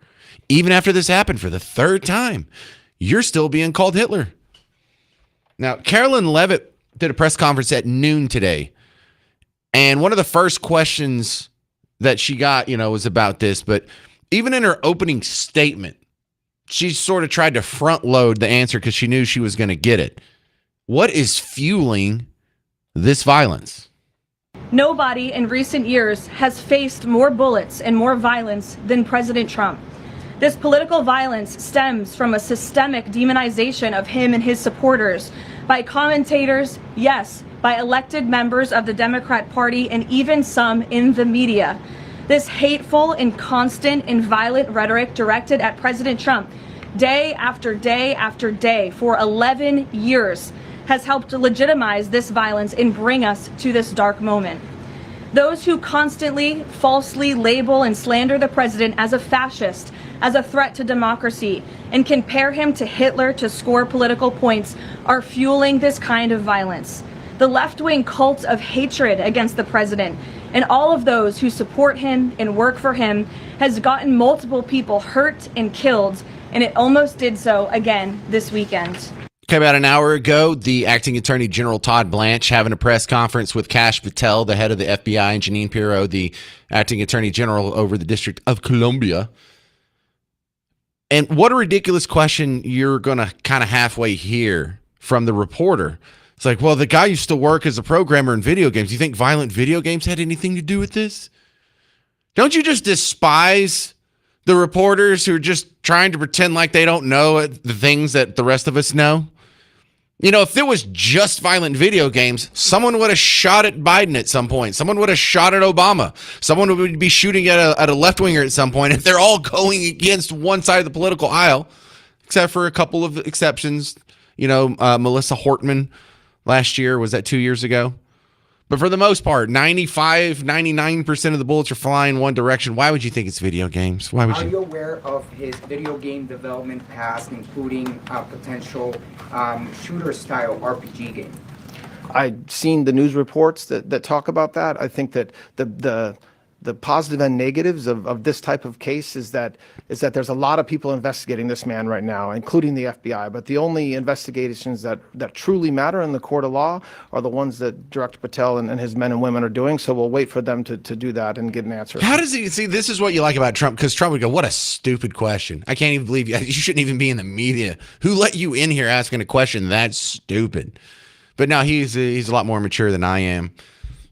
Even after this happened for the third time, you're still being called Hitler. Now, Carolyn Levitt did a press conference at noon today. And one of the first questions that she got, was about this. But even in her opening statement, she sort of tried to front load the answer because she knew she was going to get it. What is fueling this violence? Nobody in recent years has faced more bullets and more violence than President Trump. This political violence stems from a systemic demonization of him and his supporters by commentators, yes, by elected members of the Democrat Party, and even some in the media. This hateful and constant and violent rhetoric directed at President Trump day after day after day for 11 years has helped to legitimize this violence and bring us to this dark moment. Those who constantly falsely label and slander the president as a fascist, as a threat to democracy, and compare him to Hitler to score political points are fueling this kind of violence. The left-wing cult of hatred against the president and all of those who support him and work for him has gotten multiple people hurt and killed, and it almost did so again this weekend. Okay, about an hour ago, the acting attorney general Todd Blanche having a press conference with Kash Patel, the head of the FBI, and Jeanine Pirro, the acting attorney general over the District of Columbia. And what a ridiculous question you're going to kind of halfway hear from the reporter. It's like, well, the guy used to work as a programmer in video games. You think violent video games had anything to do with this? Don't you just despise the reporters who are just trying to pretend like they don't know the things that the rest of us know? If it was just violent video games, someone would have shot at Biden at some point. Someone would have shot at Obama. Someone would be shooting at a left-winger at some point if they're all going against one side of the political aisle, except for a couple of exceptions. Melissa Hortman last year, was that 2 years ago? But for the most part, 99% of the bullets are flying one direction. Why would you think it's video games? Why would you? Are you aware of his video game development past, including a potential shooter-style RPG game? I've seen the news reports that talk about that. I think that the positive and negatives of this type of case is that there's a lot of people investigating this man right now, including the FBI. But the only investigations that truly matter in the court of law are the ones that Director Patel and his men and women are doing. So we'll wait for them to do that and get an answer. How does he see? This is what you like about Trump, because Trump would go, "What a stupid question! I can't even believe you. You shouldn't even be in the media. Who let you in here asking a question that's stupid?" But now he's a lot more mature than I am.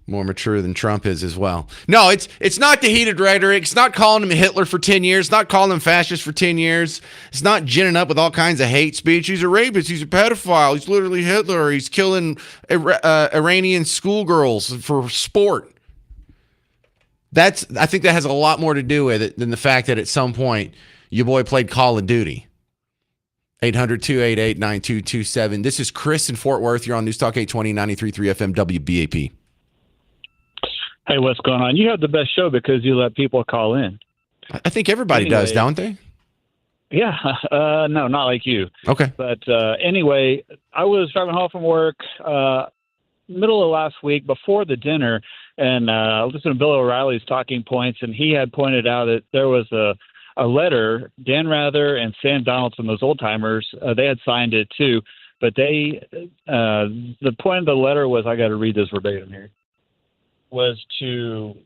More mature than Trump is as well. No, it's not the heated rhetoric. It's not calling him Hitler for 10 years. It's not calling him fascist for 10 years. It's not ginning up with all kinds of hate speech. He's a rapist. He's a pedophile. He's literally Hitler. He's killing Iranian schoolgirls for sport. I think that has a lot more to do with it than the fact that at some point your boy played Call of Duty. 800-288-9227. This is Chris in Fort Worth. You're on News Talk 820, 93.3 FM, WBAP. Hey, what's going on? You have the best show because you let people call in. I think everybody does, don't they? Yeah. No, not like you. Okay. But anyway, I was driving home from work middle of last week before the dinner, and I listened to Bill O'Reilly's talking points, and he had pointed out that there was a letter, Dan Rather and Sam Donaldson, those old timers, they had signed it too. But the point of the letter was, I got to read this verbatim here, was to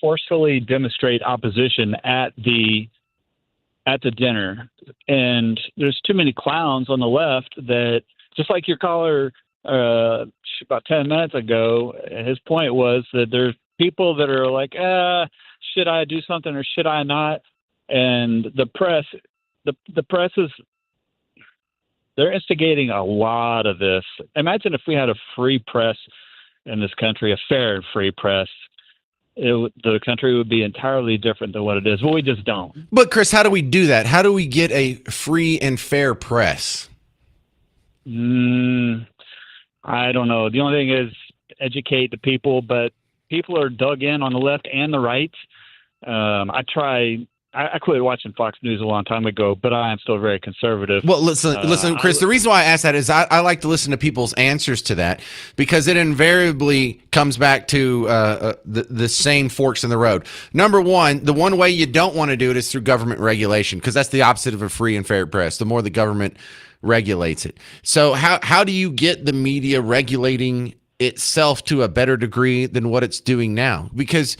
forcefully demonstrate opposition at the at the dinner, and there's too many clowns on the left that, just like your caller about 10 minutes ago, his point was that there's people that are like, should I do something or should I not? And the press is, they're instigating a lot of this. Imagine if we had a free press in this country, a fair and free press. The country would be entirely different than what it is, but we just don't. But Chris, how do we do that? How do we get a free and fair press? I don't know. The only thing is educate the people, but people are dug in on the left and the right. I quit watching Fox News a long time ago, but I am still very conservative. Well, listen, Chris, the reason why I ask that is I like to listen to people's answers to that, because it invariably comes back to the same forks in the road. Number one, the one way you don't want to do it is through government regulation, because that's the opposite of a free and fair press. The more the government regulates it. So how do you get the media regulating itself to a better degree than what it's doing now? Because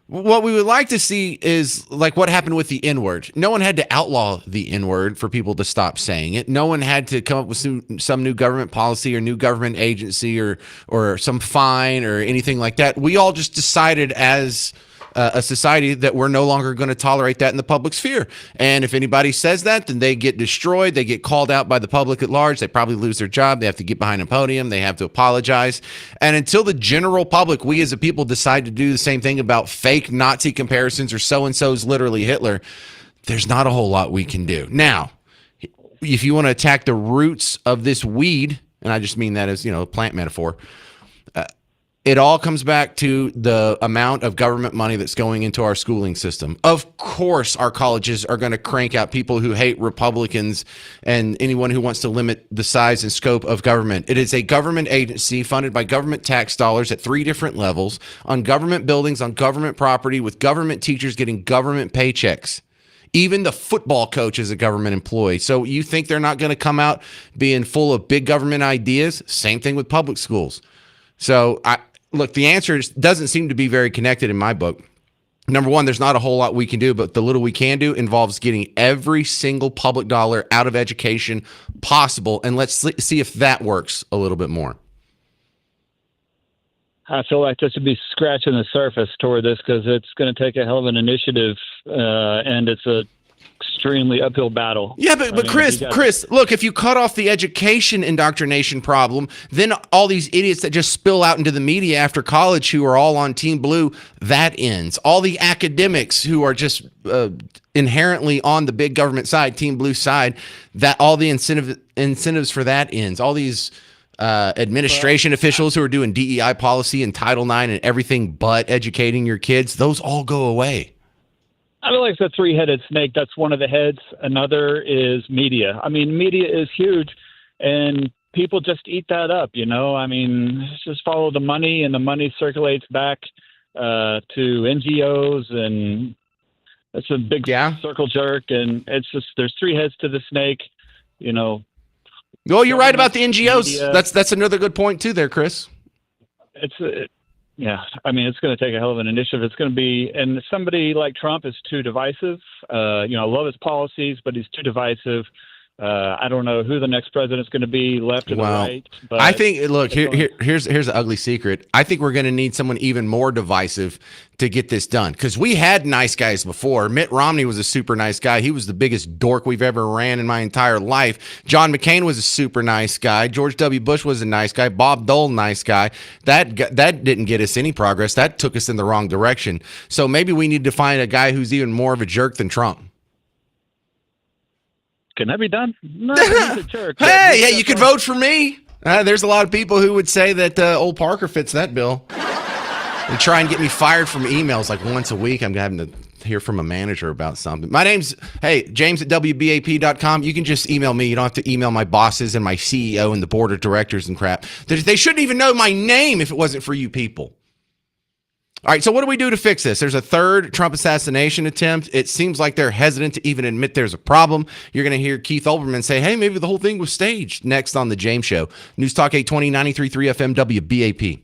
what we would like to see is like what happened with the N-word. No one had to outlaw the N-word for people to stop saying it. No one had to come up with some new government policy or new government agency or some fine or anything like that. We all just decided as a society that we're no longer going to tolerate that in the public sphere. And if anybody says that, then they get destroyed. They get called out by the public at large. They probably lose their job. They have to get behind a podium. They have to apologize. And until the general public, we as a people, decide to do the same thing about fake Nazi comparisons or so-and-so's literally Hitler, there's not a whole lot we can do. Now, if you want to attack the roots of this weed, and I just mean that as, a plant metaphor, it all comes back to the amount of government money that's going into our schooling system. Of course, our colleges are going to crank out people who hate Republicans and anyone who wants to limit the size and scope of government. It is a government agency funded by government tax dollars at 3 different levels, on government buildings, on government property, with government teachers getting government paychecks. Even the football coach is a government employee. So you think they're not going to come out being full of big government ideas? Same thing with public schools. So look, the answer doesn't seem to be very connected in my book. Number one, there's not a whole lot we can do, but the little we can do involves getting every single public dollar out of education possible. And let's see if that works a little bit more. I feel like this would be scratching the surface toward this, because it's going to take a hell of an initiative, and it's a extremely uphill battle. Yeah, but Chris, look, if you cut off the education indoctrination problem, then all these idiots that just spill out into the media after college who are all on Team Blue, that ends. All the academics who are just inherently on the big government side, Team Blue side, that all the incentives for that ends. All these administration officials who are doing DEI policy and Title IX and everything but educating your kids, those all go away. I feel like it's a three-headed snake. That's one of the heads. Another is media. I mean, media is huge, and people just eat that up, I mean, just follow the money, and the money circulates back to NGOs, and it's a big circle jerk, and it's just, there's 3 heads to the snake, Well, you're right about the NGOs. Media. That's another good point, too, there, Chris. Yeah, I mean, it's going to take a hell of an initiative. It's going to be, and somebody like Trump is too divisive. I love his policies, but he's too divisive. I don't know who the next president is going to be, left or the right. But I think, look, here's the ugly secret. I think we're going to need someone even more divisive to get this done, because we had nice guys before. Mitt Romney was a super nice guy. He was the biggest dork we've ever ran in my entire life. John McCain was a super nice guy. George W. Bush was a nice guy. Bob Dole, nice guy. That didn't get us any progress. That took us in the wrong direction. So maybe we need to find a guy who's even more of a jerk than Trump. Can that be done? No, he's a jerk. Hey, you could vote for me. There's a lot of people who would say that old Parker fits that bill. And try and get me fired from emails like once a week. I'm having to hear from a manager about something. My name's, James at WBAP.com. You can just email me. You don't have to email my bosses and my CEO and the board of directors and crap. They shouldn't even know my name if it wasn't for you people. All right, so what do we do to fix this? There's a third Trump assassination attempt. It seems like they're hesitant to even admit there's a problem. You're going to hear Keith Olbermann say, hey, maybe the whole thing was staged, next on The James Show. News Talk 820, 93.3 FM, WBAP.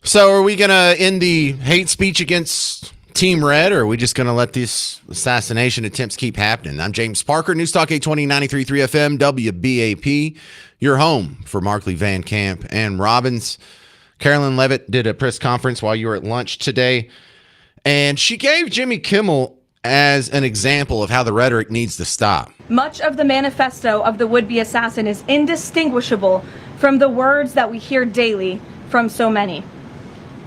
So are we going to end the hate speech against Team Red, or are we just going to let these assassination attempts keep happening? I'm James Parker, News Talk 820 93.3 FM, WBAP, your home for Markley, Van Camp, and Robbins. Carolyn Levitt did a press conference while you were at lunch today, and she gave Jimmy Kimmel as an example of how the rhetoric needs to stop. Much of the manifesto of the would-be assassin is indistinguishable from the words that we hear daily from so many.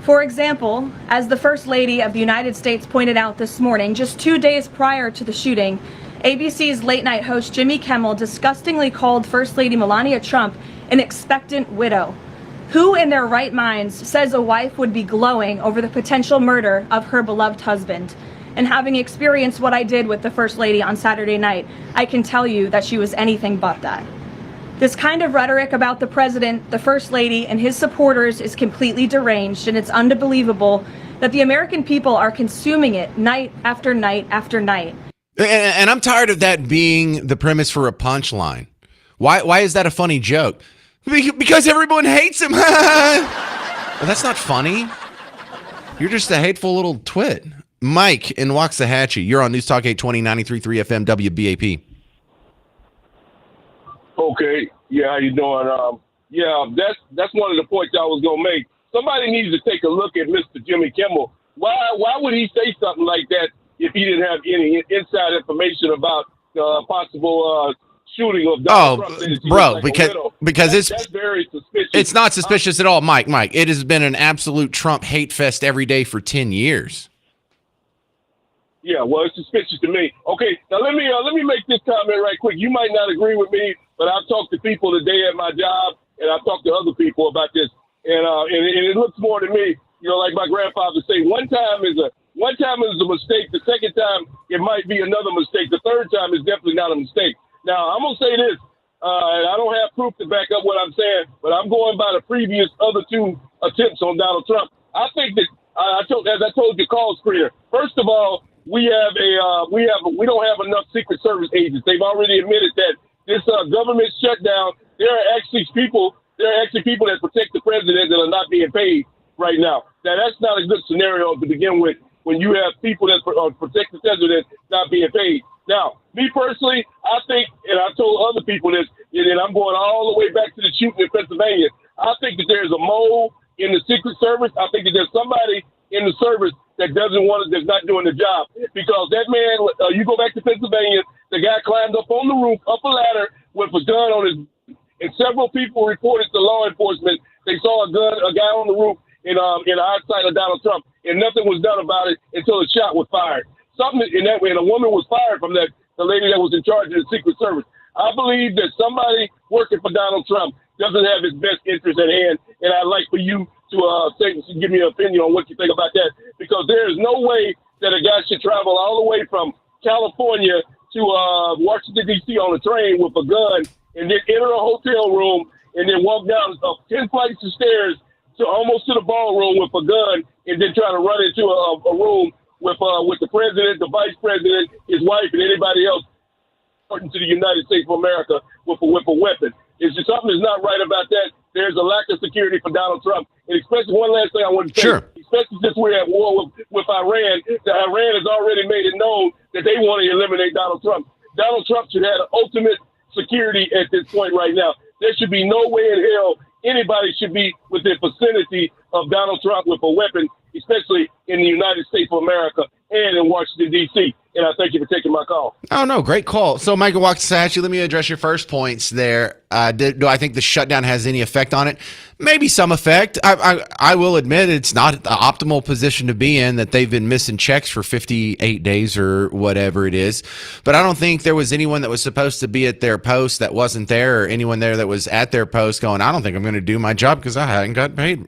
For example, as the First Lady of the United States pointed out this morning, just 2 days prior to the shooting, ABC's late night host Jimmy Kimmel disgustingly called First Lady Melania Trump an expectant widow. Who in their right minds says a wife would be glowing over the potential murder of her beloved husband? And having experienced what I did with the First Lady on Saturday night, I can tell you that she was anything but that. This kind of rhetoric about the president, the First Lady, and his supporters is completely deranged, and it's unbelievable that the American people are consuming it night after night after night. And I'm tired of that being the premise for a punchline. Why is that a funny joke? Because everyone hates him. Well, that's not funny. You're just a hateful little twit. Mike in Waxahachie, you're on News Talk 820 93.3 FM WBAP. Okay, yeah, how you doing? That's one of the points I was gonna make. Somebody needs to take a look at Mr. Jimmy Kimmel. Why would he say something like that if he didn't have any inside information about possible shooting of Donald Trump? Bro, because that's very suspicious. It's not suspicious at all, Mike. It has been an absolute Trump hate fest every day for 10 years. Yeah, well, it's suspicious to me. Okay, now let me make this comment right quick. You might not agree with me, but I've talked to people today at my job, and I've talked to other people about this, and it looks more to me, like my grandfather say, one time is a mistake. The second time it might be another mistake. The third time is definitely not a mistake. Now I'm gonna say this, and I don't have proof to back up what I'm saying, but I'm going by the previous other two attempts on Donald Trump. I think that as I told your call screener, first of all, we don't have enough Secret Service agents. They've already admitted that this government shutdown, there are actually people that protect the president that are not being paid right now. Now, that's not a good scenario to begin with when you have people that protect the president not being paid. Now, me personally, I think, and I told other people this, and I'm going all the way back to the shooting in Pennsylvania, I think that there's a mole in the Secret Service. I think that there's somebody in the service that that's not doing the job. Because that man, you go back to Pennsylvania, the guy climbed up on the roof, up a ladder with a gun on his, and several people reported to law enforcement they saw a guy on the roof in eyesight of Donald Trump, and nothing was done about it until a shot was fired. Something in that way, and a woman was fired from the lady that was in charge of the Secret Service. I believe that somebody working for Donald Trump doesn't have his best interest at hand, and I'd like for you to give me an opinion on what you think about that, because there is no way that a guy should travel all the way from California to Washington, D.C. on a train with a gun and then enter a hotel room and then walk down 10 flights of stairs to almost to the ballroom with a gun and then try to run into a room with the president, the vice president, his wife, and anybody else important to the United States of America with a weapon. It's just something that's not right about that. There's a lack of security for Donald Trump. And especially one last thing I want to say, sure. Especially since we're at war with Iran, that Iran has already made it known that they want to eliminate Donald Trump. Donald Trump should have ultimate security at this point right now. There should be no way in hell anybody should be within vicinity of Donald Trump with a weapon, especially in the United States of America and in Washington, D.C. And I thank you for taking my call. Oh, no, great call. So, Michael Waxahachie, let me address your first points there. Do I think the shutdown has any effect on it? Maybe some effect. I will admit it's not the optimal position to be in, that they've been missing checks for 58 days or whatever it is. But I don't think there was anyone that was supposed to be at their post that wasn't there, or anyone there that was at their post going, I don't think I'm going to do my job because I hadn't got paid.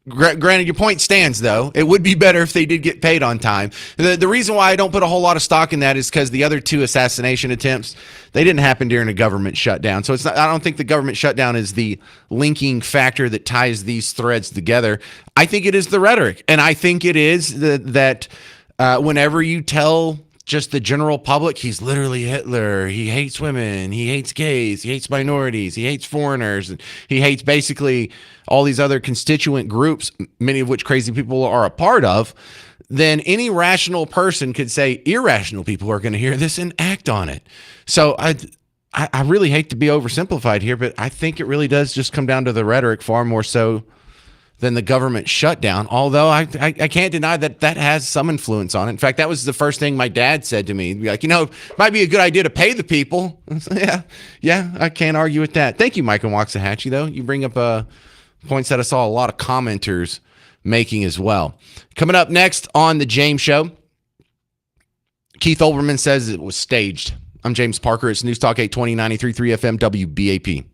Granted, your point stands, though. It would be better if they did get paid on time. The reason why I don't put a whole lot of stock in that is because the other two assassination attempts, they didn't happen during a government shutdown. So I don't think the government shutdown is the linking factor that ties these threads together. I think it is the rhetoric. And I think it is that whenever you tell just the general public, he's literally Hitler. He hates women. He hates gays. He hates minorities. He hates foreigners. And he hates basically all these other constituent groups, many of which crazy people are a part of, then any rational person could say irrational people are going to hear this and act on it. So I really hate to be oversimplified here, but I think it really does just come down to the rhetoric far more so than the government shutdown. Although I can't deny that has some influence on it. In fact, that was the first thing my dad said to me. He'd be like, it might be a good idea to pay the people. Yeah, I can't argue with that. Thank you, Mike and Waxahachie, though. You bring up points that I saw a lot of commenters making as well. Coming up next on The James Show, Keith Olbermann says it was staged. I'm James Parker. It's News Talk 820 93.3 FM WBAP.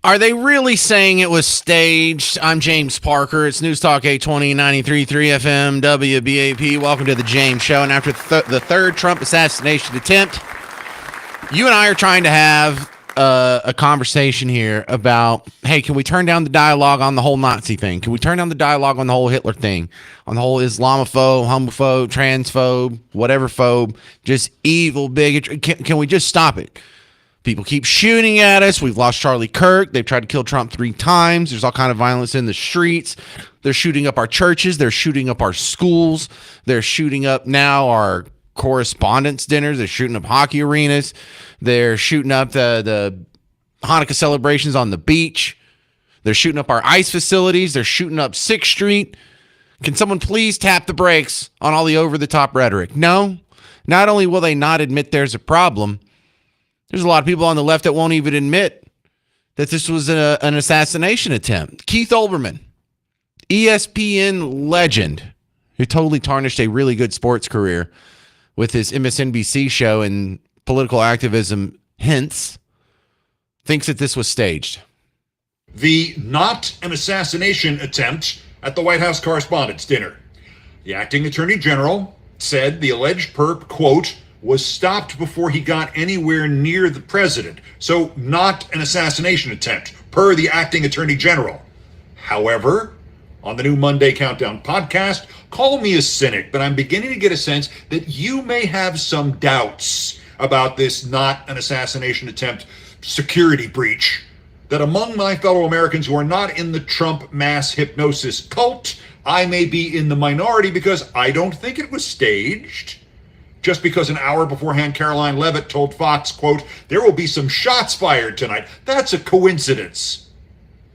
Are they really saying it was staged? I'm James Parker. It's News Talk 820 93.3 FM WBAP. Welcome to the James Show. And after the third Trump assassination attempt, you and I are trying to have a conversation here about, hey, can we turn down the dialogue on the whole Nazi thing? Can we turn down the dialogue on the whole Hitler thing? On the whole Islamophobe, homophobe, transphobe, whatever phobe, just evil bigotry? Can we just stop it? People keep shooting at us. We've lost Charlie Kirk. They've tried to kill Trump 3 times. There's all kind of violence in the streets. They're shooting up our churches. They're shooting up our schools. They're shooting up now our correspondence dinners. They're shooting up hockey arenas. They're shooting up the Hanukkah celebrations on the beach. They're shooting up our ICE facilities. They're shooting up 6th Street. Can someone please tap the brakes on all the over-the-top rhetoric? No. Not only will they not admit there's a problem, there's a lot of people on the left that won't even admit that this was an assassination attempt. Keith Olbermann, ESPN legend, who totally tarnished a really good sports career with his MSNBC show and political activism hints, thinks that this was staged. The not an assassination attempt at the White House Correspondents' Dinner. The acting attorney general said the alleged perp, quote, was stopped before he got anywhere near the president. So not an assassination attempt, per the acting attorney general. However, on the new Monday Countdown podcast, call me a cynic, but I'm beginning to get a sense that you may have some doubts about this not an assassination attempt security breach. That among my fellow Americans who are not in the Trump mass hypnosis cult, I may be in the minority because I don't think it was staged. Just because an hour beforehand Caroline Leavitt told Fox, quote, there will be some shots fired tonight. That's a coincidence.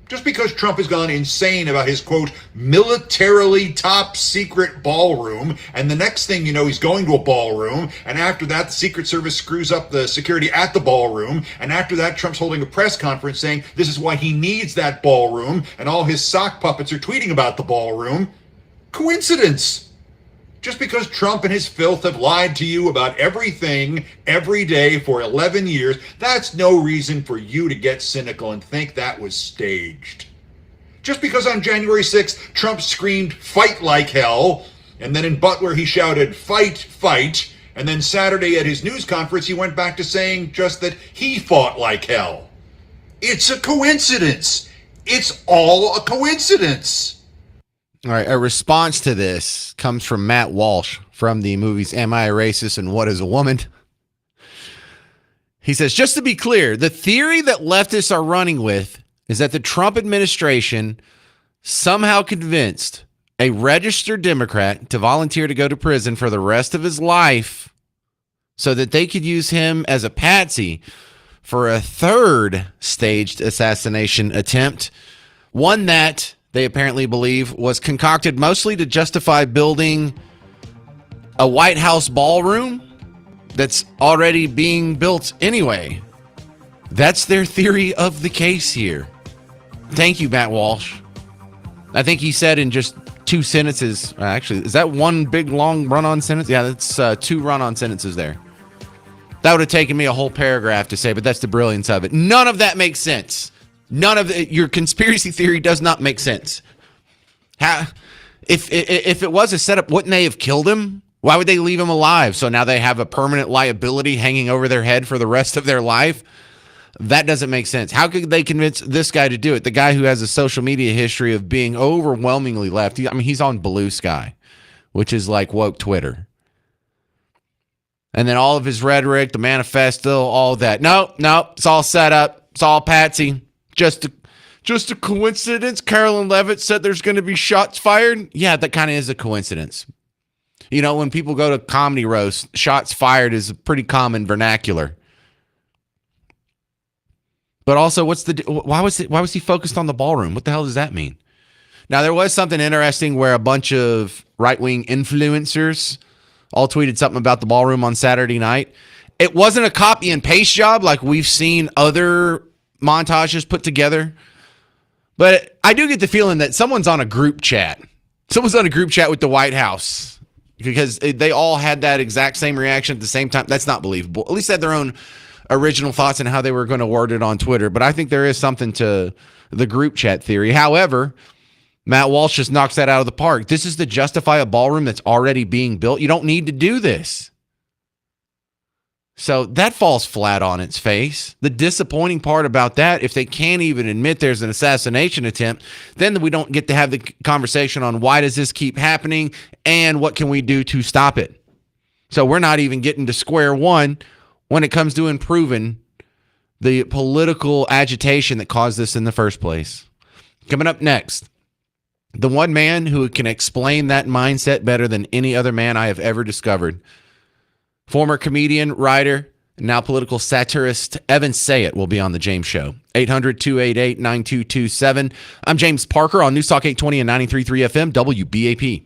Just because Trump has gone insane about his, quote, militarily top secret ballroom, and the next thing you know, he's going to a ballroom, and after that, the Secret Service screws up the security at the ballroom, and after that, Trump's holding a press conference saying this is why he needs that ballroom, and all his sock puppets are tweeting about the ballroom. Coincidence. Just because Trump and his filth have lied to you about everything, every day for 11 years, that's no reason for you to get cynical and think that was staged. Just because on January 6th, Trump screamed, fight like hell, and then in Butler he shouted, fight, fight, and then Saturday at his news conference he went back to saying just that he fought like hell. It's a coincidence. It's all a coincidence. All right, a response to this comes from Matt Walsh from the movies Am I a Racist and What is a Woman? He says, just to be clear, the theory that leftists are running with is that the Trump administration somehow convinced a registered Democrat to volunteer to go to prison for the rest of his life so that they could use him as a patsy for a third staged assassination attempt, one that they apparently believe was concocted mostly to justify building a White House ballroom that's already being built anyway. That's their theory of the case here. Thank you, Matt Walsh. I think he said in just 2 sentences, actually, is that one big long run-on sentence? Yeah, that's 2 run-on sentences there. That would have taken me a whole paragraph to say, but that's the brilliance of it. None of that makes sense. None of your conspiracy theory does not make sense. If it was a setup, wouldn't they have killed him? Why would they leave him alive? So now they have a permanent liability hanging over their head for the rest of their life? That doesn't make sense. How could they convince this guy to do it? The guy who has a social media history of being overwhelmingly left. He's on Blue Sky, which is like woke Twitter. And then all of his rhetoric, the manifesto, all that. No, it's all set up. It's all patsy. Just a coincidence. Carolyn Leavitt said there's going to be shots fired. Yeah, that kind of is a coincidence. You know, when people go to comedy roast, shots fired is a pretty common vernacular. But also, why was he focused on the ballroom? What the hell does that mean? Now, there was something interesting where a bunch of right-wing influencers all tweeted something about the ballroom on Saturday night. It wasn't a copy and paste job like we've seen other montages put together. But I do get the feeling that someone's on a group chat. Someone's on a group chat with the White House because they all had that exact same reaction at the same time. That's not believable. At least they had their own original thoughts on how they were going to word it on Twitter, but I think there is something to the group chat theory. However, Matt Walsh just knocks that out of the park. This is to justify a ballroom that's already being built. You don't need to do this. So that falls flat on its face. The disappointing part about that, if they can't even admit there's an assassination attempt, then we don't get to have the conversation on why does this keep happening and what can we do to stop it. So we're not even getting to square one when it comes to improving the political agitation that caused this in the first place. Coming up next, the one man who can explain that mindset better than any other man I have ever discovered. Former comedian, writer, and now political satirist Evan Sayet will be on The James Show. 800-288-9227. I'm James Parker on News Talk 820 and 93.3 FM, WBAP.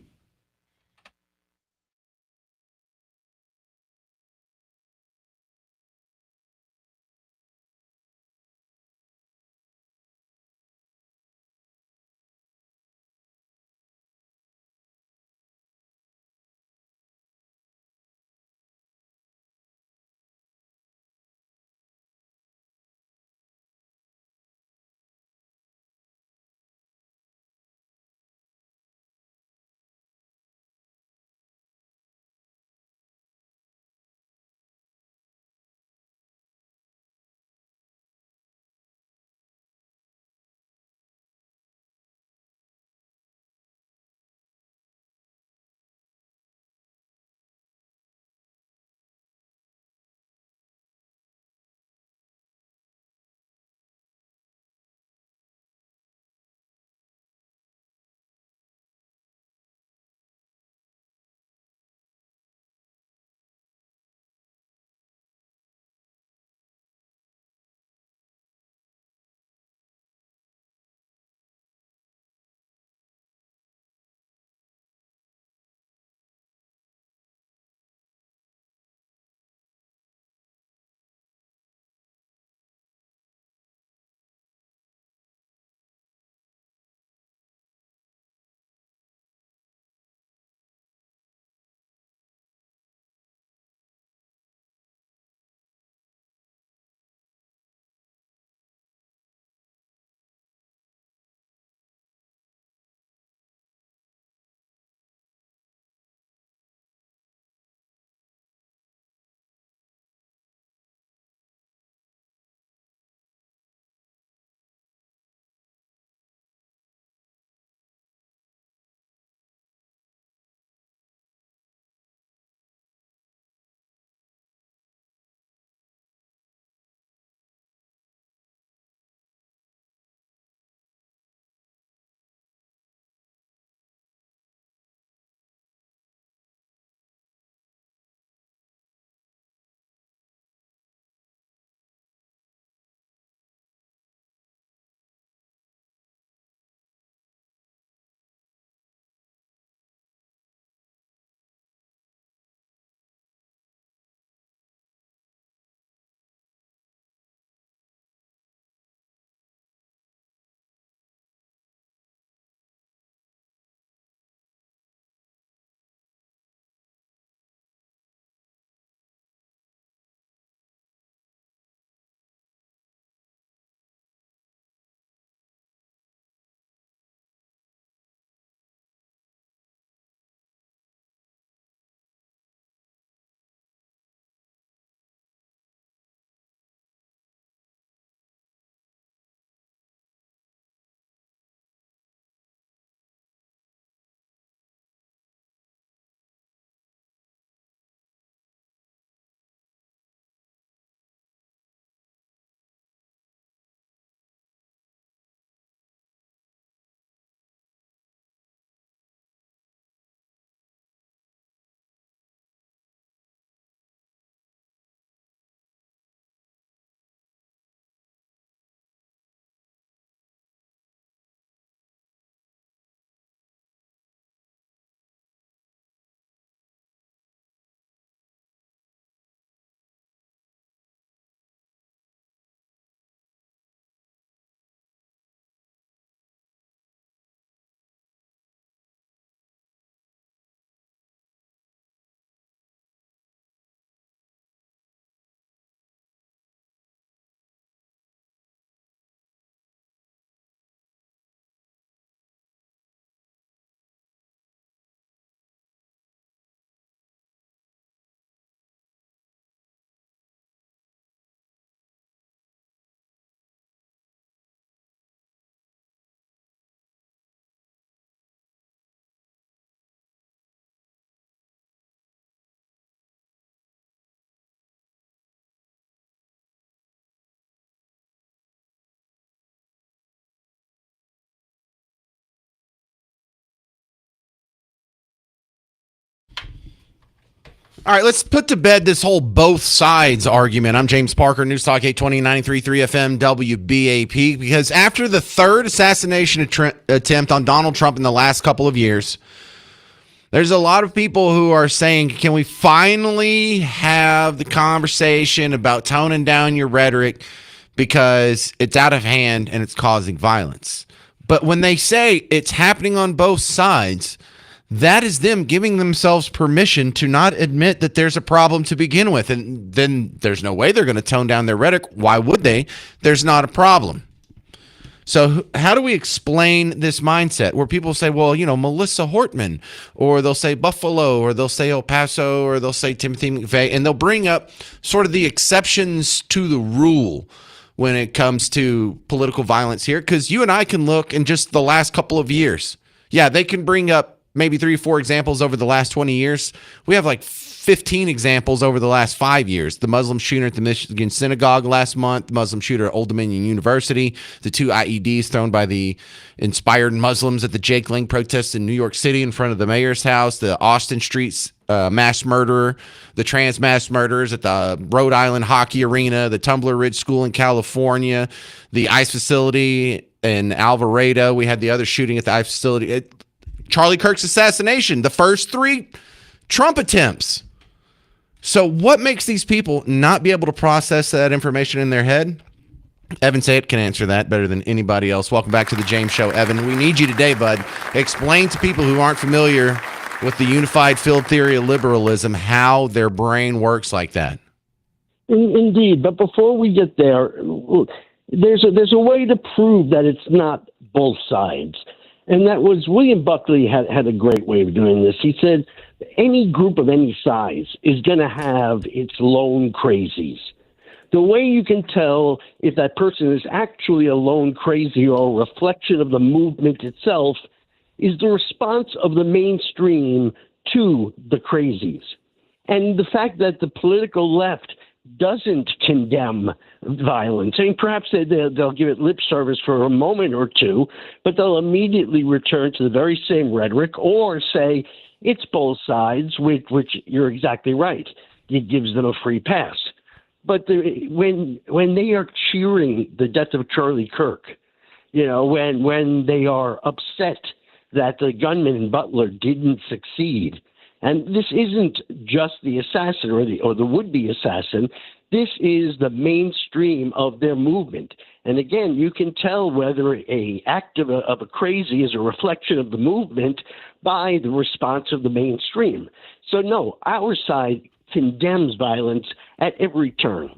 All right, let's put to bed this whole both sides argument. I'm James Parker, News Talk 820 93.3 FM WBAP, because after the third assassination attempt on Donald Trump in the last couple of years, there's a lot of people who are saying, can we finally have the conversation about toning down your rhetoric because it's out of hand and it's causing violence? But when they say it's happening on both sides, that is them giving themselves permission to not admit that there's a problem to begin with. And then there's no way they're going to tone down their rhetoric. Why would they? There's not a problem. So how do we explain this mindset where people say, well, Melissa Hortman, or they'll say Buffalo, or they'll say El Paso, or they'll say Timothy McVeigh, and they'll bring up sort of the exceptions to the rule when it comes to political violence here? Because you and I can look in just the last couple of years. Yeah, they can bring up maybe 3 or 4 examples over the last 20 years. We have like 15 examples over the last 5 years. The Muslim shooter at the Michigan synagogue last month, the Muslim shooter at Old Dominion University, the 2 IEDs thrown by the inspired Muslims at the Jake Lang protests in New York City in front of the mayor's house, the Austin Street mass murderer, the trans mass murderers at the Rhode Island hockey arena, the Tumbler Ridge School in California, the ICE facility in Alvarado. We had the other shooting at the ICE facility. Charlie Kirk's assassination, the first 3 Trump attempts. So what makes these people not be able to process that information in their head? Evan Sayet can answer that better than anybody else. Welcome back to the James Show, Evan. We need you today, bud. Explain to people who aren't familiar with the unified field theory of liberalism how their brain works like that. Indeed, but before we get there, there's a way to prove that it's not both sides. And that was William Buckley had a great way of doing this. He said, any group of any size is going to have its lone crazies. The way you can tell if that person is actually a lone crazy or a reflection of the movement itself is the response of the mainstream to the crazies. And the fact that the political left doesn't condemn violence. I mean, perhaps they'll give it lip service for a moment or two, but they'll immediately return to the very same rhetoric or say it's both sides, which you're exactly right. It gives them a free pass. But when they are cheering the death of Charlie Kirk, when they are upset that the gunman in Butler didn't succeed, and this isn't just the assassin or the would-be assassin. This is the mainstream of their movement. And again, you can tell whether an act of a crazy is a reflection of the movement by the response of the mainstream. So no, our side condemns violence at every turn.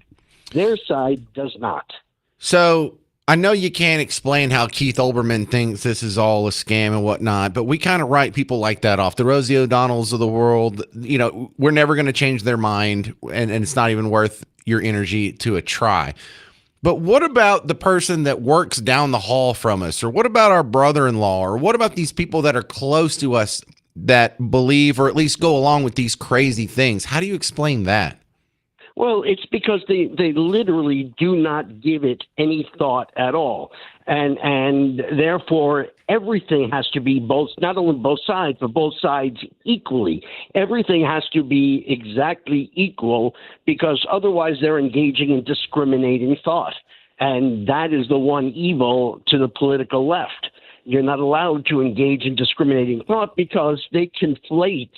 Their side does not. So I know you can't explain how Keith Olbermann thinks this is all a scam and whatnot, but we kind of write people like that off. The Rosie O'Donnells of the world, we're never going to change their mind, and it's not even worth your energy to a try. But what about the person that works down the hall from us? Or what about our brother-in-law? Or what about these people that are close to us that believe or at least go along with these crazy things? How do you explain that? Well, it's because they literally do not give it any thought at all. And therefore, everything has to be not only both sides, but both sides equally. Everything has to be exactly equal because otherwise they're engaging in discriminating thought. And that is the one evil to the political left. You're not allowed to engage in discriminating thought because they conflate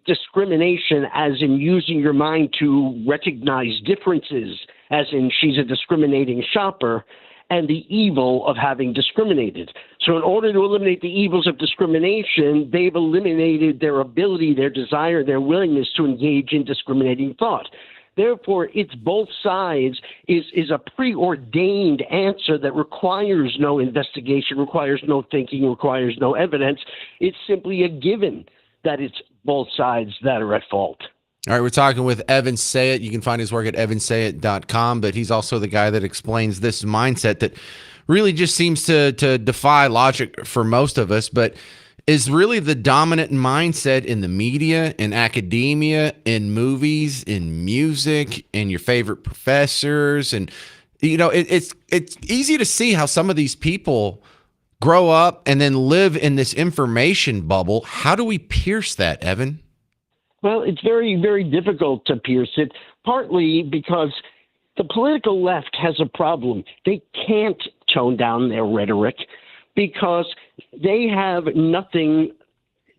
discrimination as in using your mind to recognize differences, as in she's a discriminating shopper, and the evil of having discriminated. So in order to eliminate the evils of discrimination, they've eliminated their ability, their desire, their willingness to engage in discriminating thought. Therefore, it's both sides is a preordained answer that requires no investigation, requires no thinking, requires no evidence. It's simply a given that it's both sides that are at fault. All right, we're talking with Evan Sayet. You can find his work at evansayet.com, but he's also the guy that explains this mindset that really just seems to defy logic for most of us, but is really the dominant mindset in the media, in academia, in movies, in music, in your favorite professors. And, it's easy to see how some of these people grow up and then live in this information bubble. How do we pierce that, Evan? Well, it's very, very difficult to pierce it, partly because the political left has a problem. They can't tone down their rhetoric because they have nothing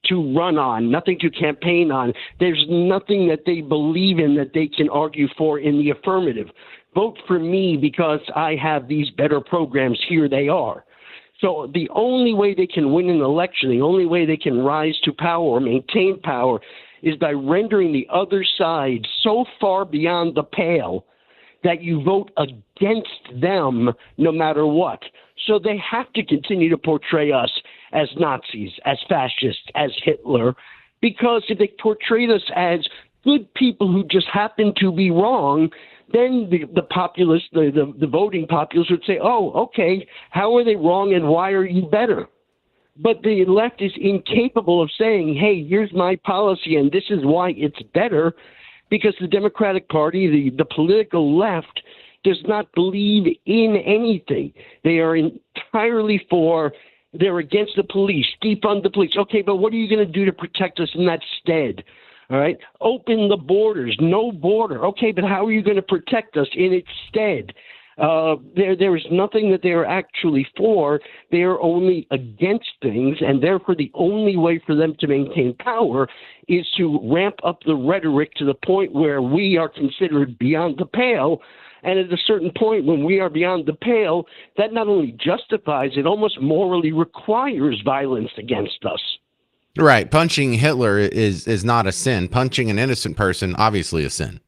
to run on, nothing to campaign on. There's nothing that they believe in that they can argue for in the affirmative. Vote for me because I have these better programs. Here they are. So the only way they can win an election, the only way they can rise to power or maintain power is by rendering the other side so far beyond the pale that you vote against them no matter what. So they have to continue to portray us as Nazis, as fascists, as Hitler, because if they portrayed us as good people who just happen to be wrong, then the populace, the voting populace would say, oh, okay, how are they wrong and why are you better? But the left is incapable of saying, hey, here's my policy and this is why it's better, because the Democratic Party, the political left, does not believe in anything. They are entirely they're against the police, defund the police. Okay, but what are you going to do to protect us in that stead? All right, open the borders, no border. Okay, but how are you going to protect us in its stead? There is nothing that they are actually for. They are only against things, and therefore the only way for them to maintain power is to ramp up the rhetoric to the point where we are considered beyond the pale. And at a certain point when we are beyond the pale, that not only justifies, it almost morally requires violence against us. Right. Punching Hitler is not a sin. Punching an innocent person, obviously a sin.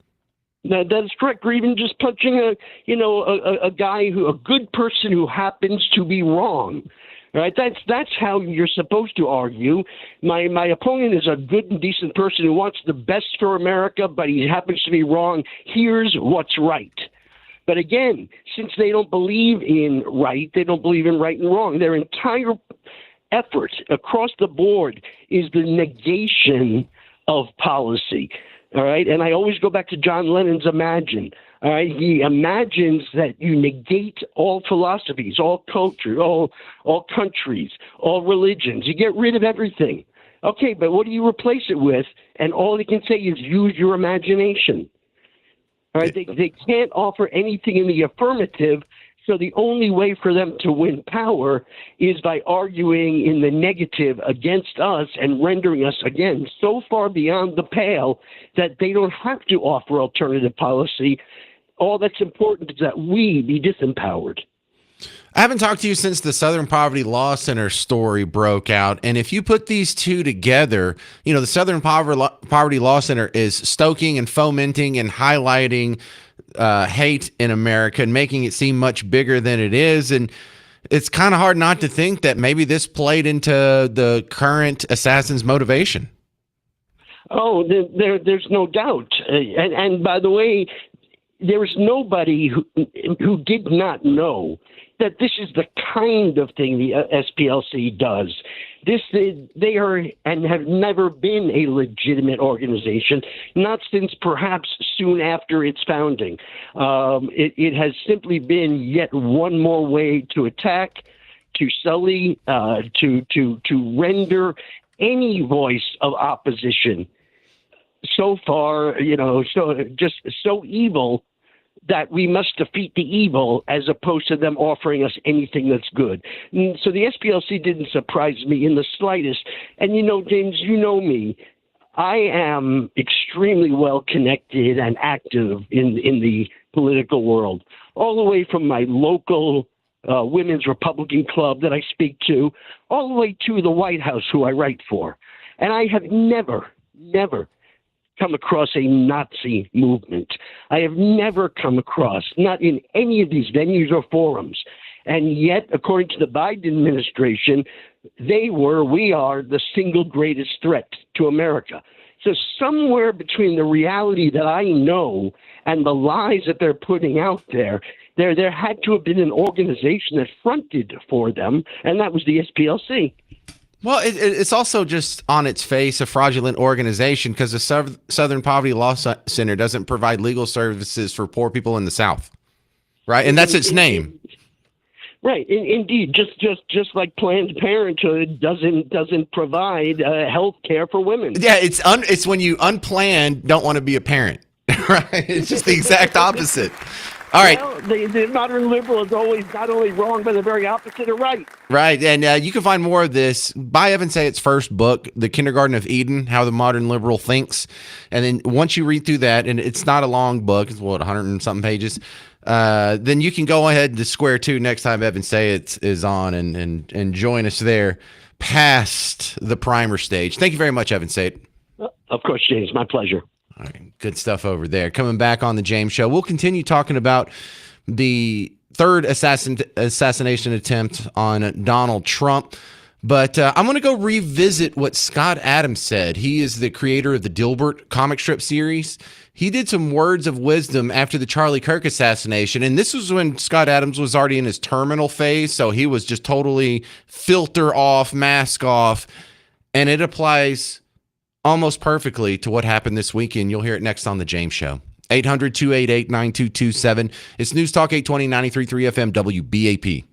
That is correct. Or even just punching a guy a good person who happens to be wrong. Right? That's how you're supposed to argue. My opponent is a good and decent person who wants the best for America, but he happens to be wrong. Here's what's right. But again, since they don't believe in right, they don't believe in right and wrong. Their entire effort across the board is the negation of policy. All right. And I always go back to John Lennon's Imagine. All right. He imagines that you negate all philosophies, all culture, all countries, all religions. You get rid of everything. Okay. But what do you replace it with? And all he can say is use your imagination. All right. They can't offer anything in the affirmative. So the only way for them to win power is by arguing in the negative against us and rendering us, again, so far beyond the pale that they don't have to offer alternative policy. All that's important is that we be disempowered. I haven't talked to you since the Southern Poverty Law Center story broke out. And if you put these two together, the Southern Poverty Law Center is stoking and fomenting and highlighting hate in America and making it seem much bigger than it is. And it's kind of hard not to think that maybe this played into the current assassin's motivation. Oh, there's no doubt. And by the way, there is nobody who did not know that this is the kind of thing the SPLC does. They are and have never been a legitimate organization, not since perhaps soon after its founding. It has simply been yet one more way to attack, to sully, to render any voice of opposition so far, so evil that we must defeat the evil as opposed to them offering us anything that's good. So the SPLC didn't surprise me in the slightest. And, James, you know me. I am extremely well connected and active in the political world, all the way from my local Women's Republican Club that I speak to, all the way to the White House, who I write for. And I have never come across a Nazi movement. I have never come across, not in any of these venues or forums. And yet, according to the Biden administration, we are the single greatest threat to America. So somewhere between the reality that I know and the lies that they're putting out there had to have been an organization that fronted for them, and that was the SPLC. Well, it's also just on its face a fraudulent organization because the Southern Poverty Law Center doesn't provide legal services for poor people in the South, right? And that's its name. Right. Indeed. Just like Planned Parenthood doesn't provide health care for women. Yeah, it's when you unplanned don't want to be a parent, right? It's just the exact opposite. All right. Well, the modern liberal is always not only wrong, but the very opposite of right. Right. And you can find more of this by Evan Sayet's first book, The Kindergarten of Eden, How the Modern Liberal Thinks. And then once you read through that, and it's not a long book, it's 100 and something pages, then you can go ahead to square two next time Evan Sayet is on and join us there past the primer stage. Thank you very much, Evan Sayet. Of course, James. My pleasure. All right, good stuff over there. Coming back on the James Show, we'll continue talking about the third assassination attempt on Donald Trump. But I'm going to go revisit what Scott Adams said. He is the creator of the Dilbert comic strip series. He did some words of wisdom after the Charlie Kirk assassination. And this was when Scott Adams was already in his terminal phase. So he was just totally filter off, mask off. And it applies almost perfectly to what happened this weekend. You'll hear it next on The James Show. 800-288-9227. It's News Talk 820 93.3 FM WBAP.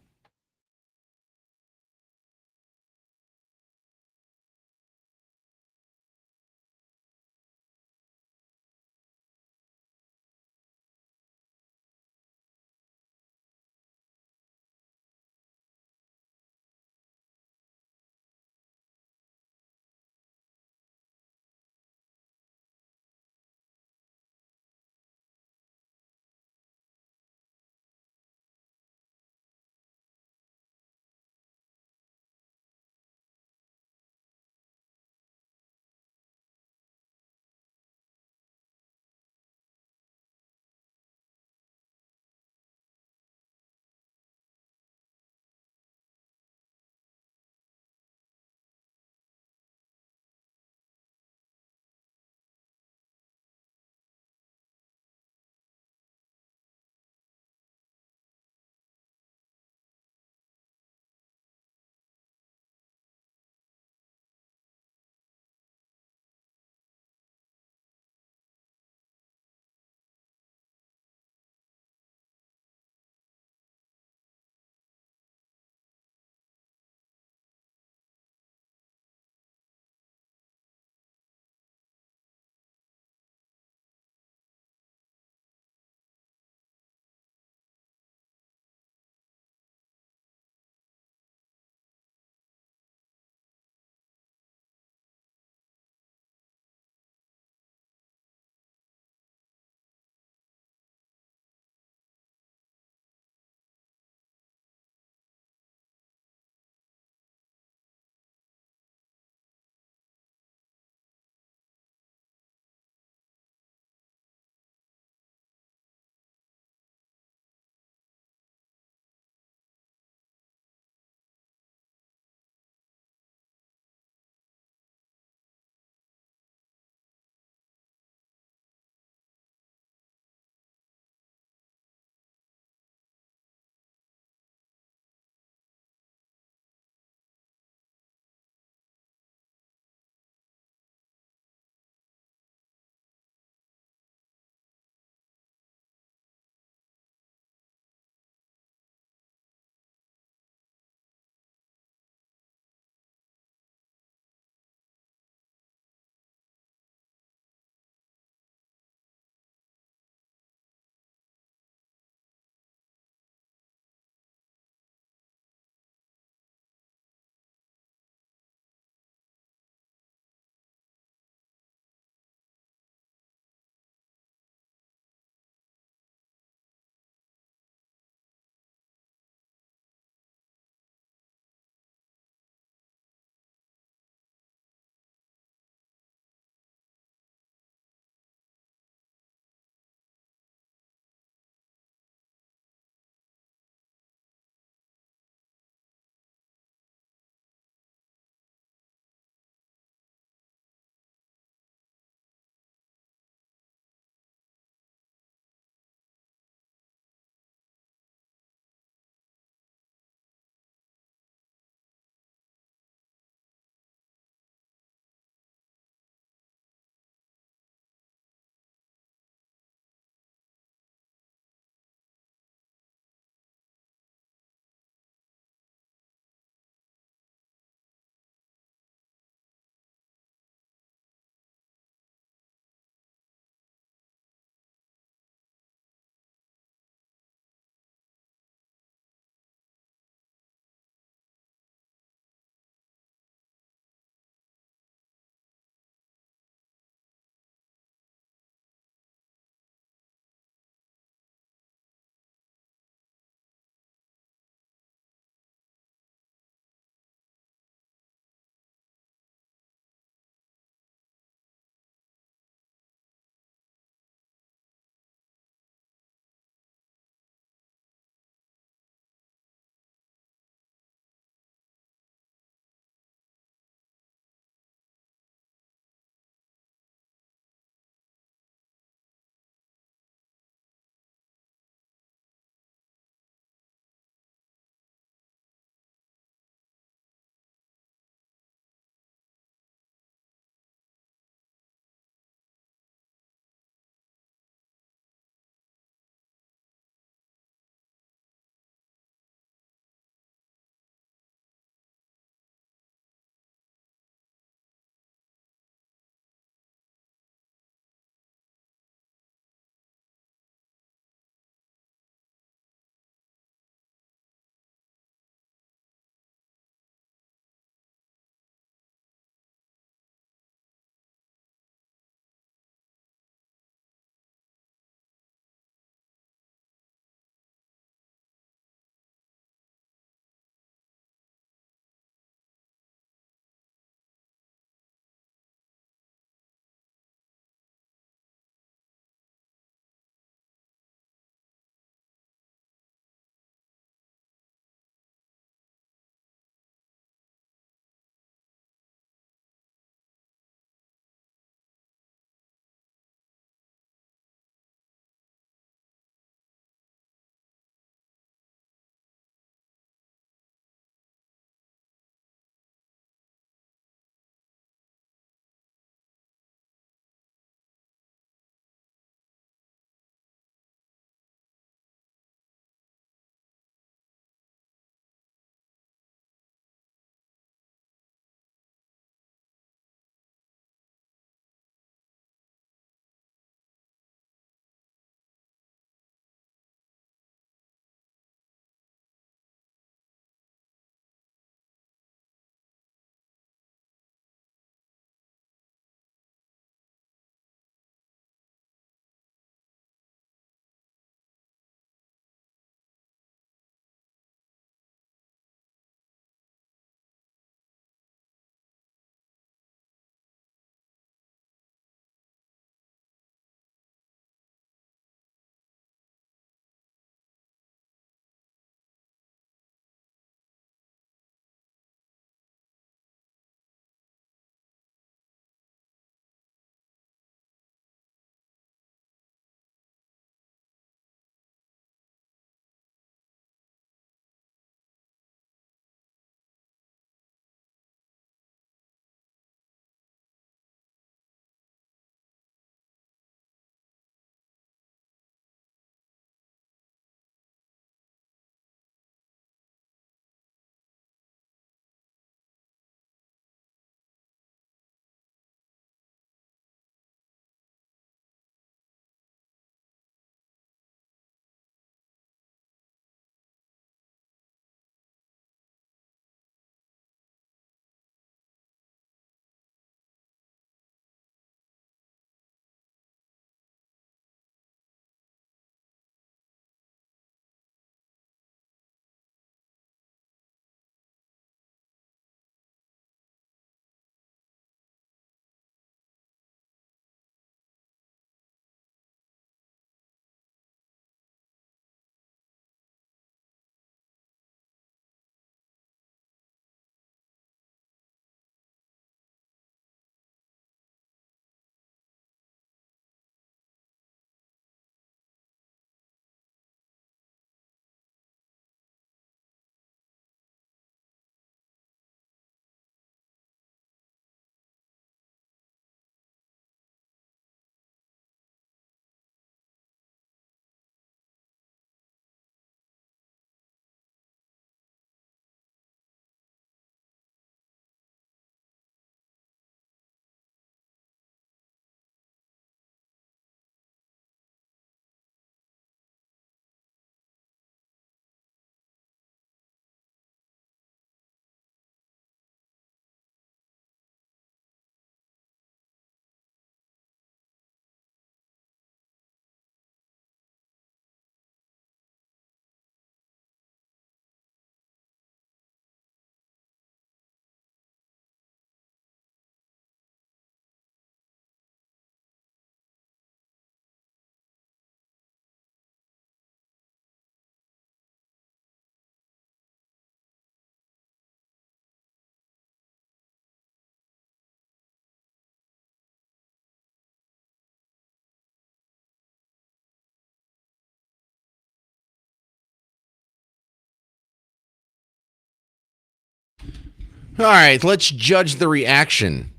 All right, let's judge the reaction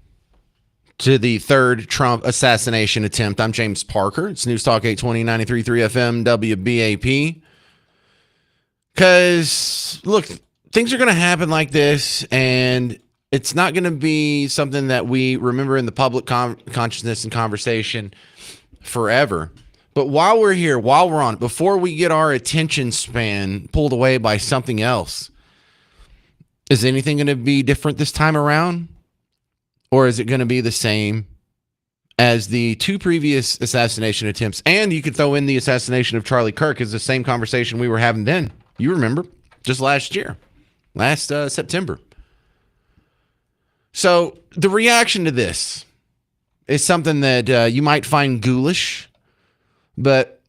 to the third Trump assassination attempt. I'm James Parker. It's News Talk 820 93.3 FM WBAP. Because, look, things are going to happen like this, and it's not going to be something that we remember in the public consciousness and conversation forever. But while we're here, while we're on, before we get our attention span pulled away by something else, is anything going to be different this time around? Or is it going to be the same as the two previous assassination attempts? And you could throw in the assassination of Charlie Kirk as the same conversation we were having then. You remember, just last year, last September. So the reaction to this is something that you might find ghoulish, but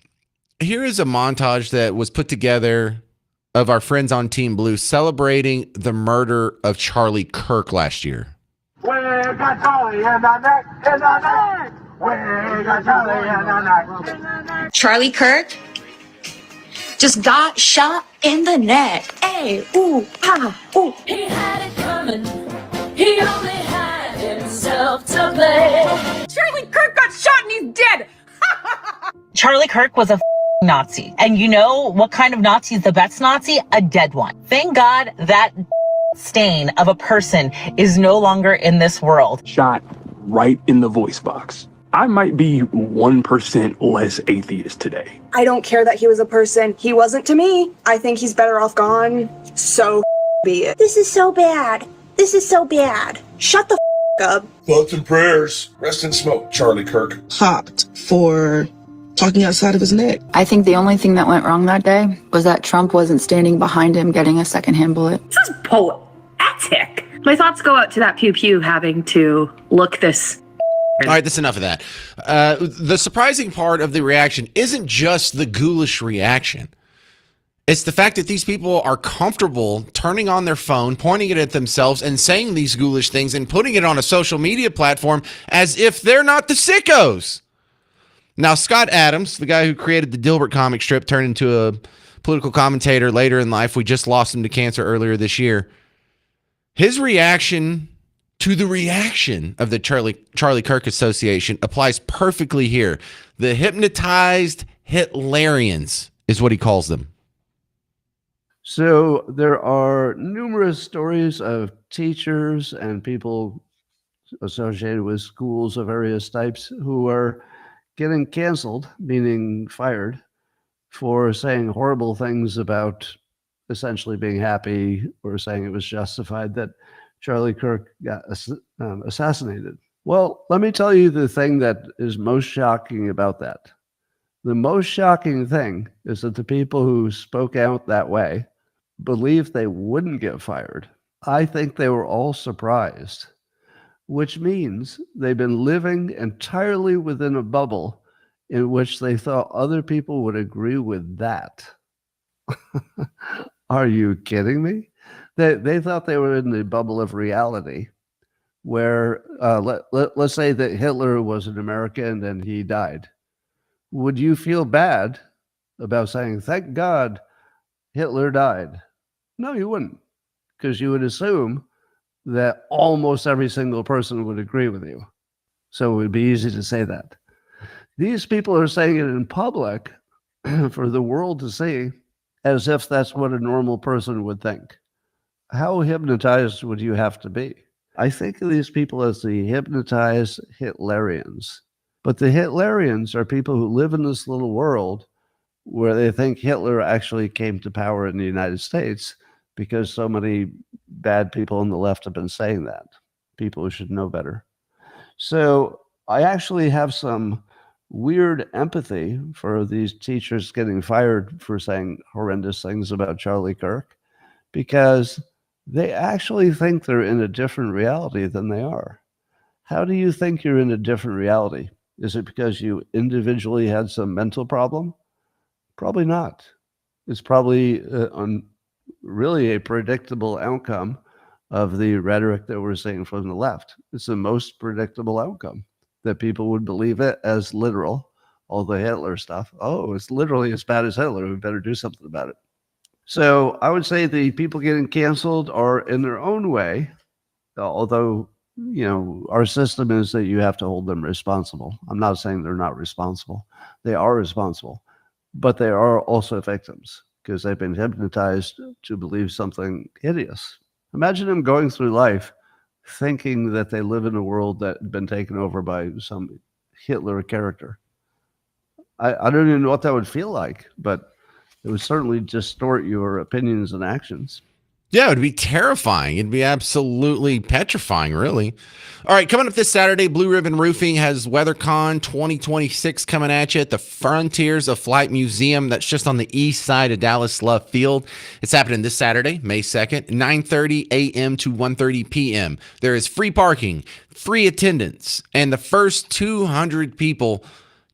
here is a montage that was put together of our friends on Team Blue celebrating the murder of Charlie Kirk last year. We got Charlie in the neck, in the neck. We got Charlie in the neck. Charlie Kirk just got shot in the neck. Hey, ooh, ah, ooh. He had it coming. He only had himself to blame. Charlie Kirk got shot and he's dead. Charlie Kirk was a Nazi. And you know what kind of Nazi is the best Nazi? A dead one. Thank God that stain of a person is no longer in this world. Shot right in the voice box. I might be 1% less atheist today. I don't care that he was a person. He wasn't to me. I think he's better off gone. So be it. This is so bad. This is so bad. Shut the up. Thoughts and prayers. Rest in smoke, Charlie Kirk. Popped for talking outside of his neck. I think the only thing that went wrong that day was that Trump wasn't standing behind him getting a secondhand bullet. This is poetic. My thoughts go out to that pew pew having to look this. All right, that's enough of that. The surprising part of the reaction isn't just the ghoulish reaction. It's the fact that these people are comfortable turning on their phone, pointing it at themselves, and saying these ghoulish things and putting it on a social media platform as if they're not the sickos. Now, Scott Adams, the guy who created the Dilbert comic strip, turned into a political commentator later in life. We just lost him to cancer earlier this year. His reaction to the reaction of the Charlie Kirk Association applies perfectly here. The hypnotized Hitlerians is what he calls them. So there are numerous stories of teachers and people associated with schools of various types who are getting canceled, meaning fired, for saying horrible things about essentially being happy or saying it was justified that Charlie Kirk got assassinated. Well, let me tell you the thing that is most shocking about that. The most shocking thing is that the people who spoke out that way believed they wouldn't get fired. I think they were all surprised, which means they've been living entirely within a bubble in which they thought other people would agree with that. Are you kidding me? They thought they were in the bubble of reality where, let's say that Hitler was an American and he died. Would you feel bad about saying, thank God Hitler died? No, you wouldn't, because you would assume that almost every single person would agree with you. So it would be easy to say that. These people are saying it in public for the world to see as if that's what a normal person would think. How hypnotized would you have to be? I think of these people as the hypnotized Hitlerians. But the Hitlerians are people who live in this little world where they think Hitler actually came to power in the United States because so many bad people on the left have been saying that. People who should know better. So I actually have some weird empathy for these teachers getting fired for saying horrendous things about Charlie Kirk, because they actually think they're in a different reality than they are. How do you think you're in a different reality? Is it because you individually had some mental problem? Probably not. It's probably really a predictable outcome of the rhetoric that we're seeing from the left. It's the most predictable outcome, that people would believe it as literal, all the Hitler stuff. Oh, it's literally as bad as Hitler. We better do something about it. So I would say the people getting canceled are, in their own way, although, our system is that you have to hold them responsible. I'm not saying they're not responsible. They are responsible, but they are also victims because they've been hypnotized to believe something hideous. Imagine them going through life thinking that they live in a world that had been taken over by some Hitler character. I don't even know what that would feel like, but it would certainly distort your opinions and actions. Yeah, it would be terrifying. It'd be absolutely petrifying, really. All right, coming up this Saturday, Blue Ribbon Roofing has WeatherCon 2026 coming at you at the Frontiers of Flight Museum. That's just on the east side of Dallas Love Field. It's happening this Saturday, May 2nd, 9:30 a.m. to 1:30 p.m. There is free parking, free attendance, and the first 200 people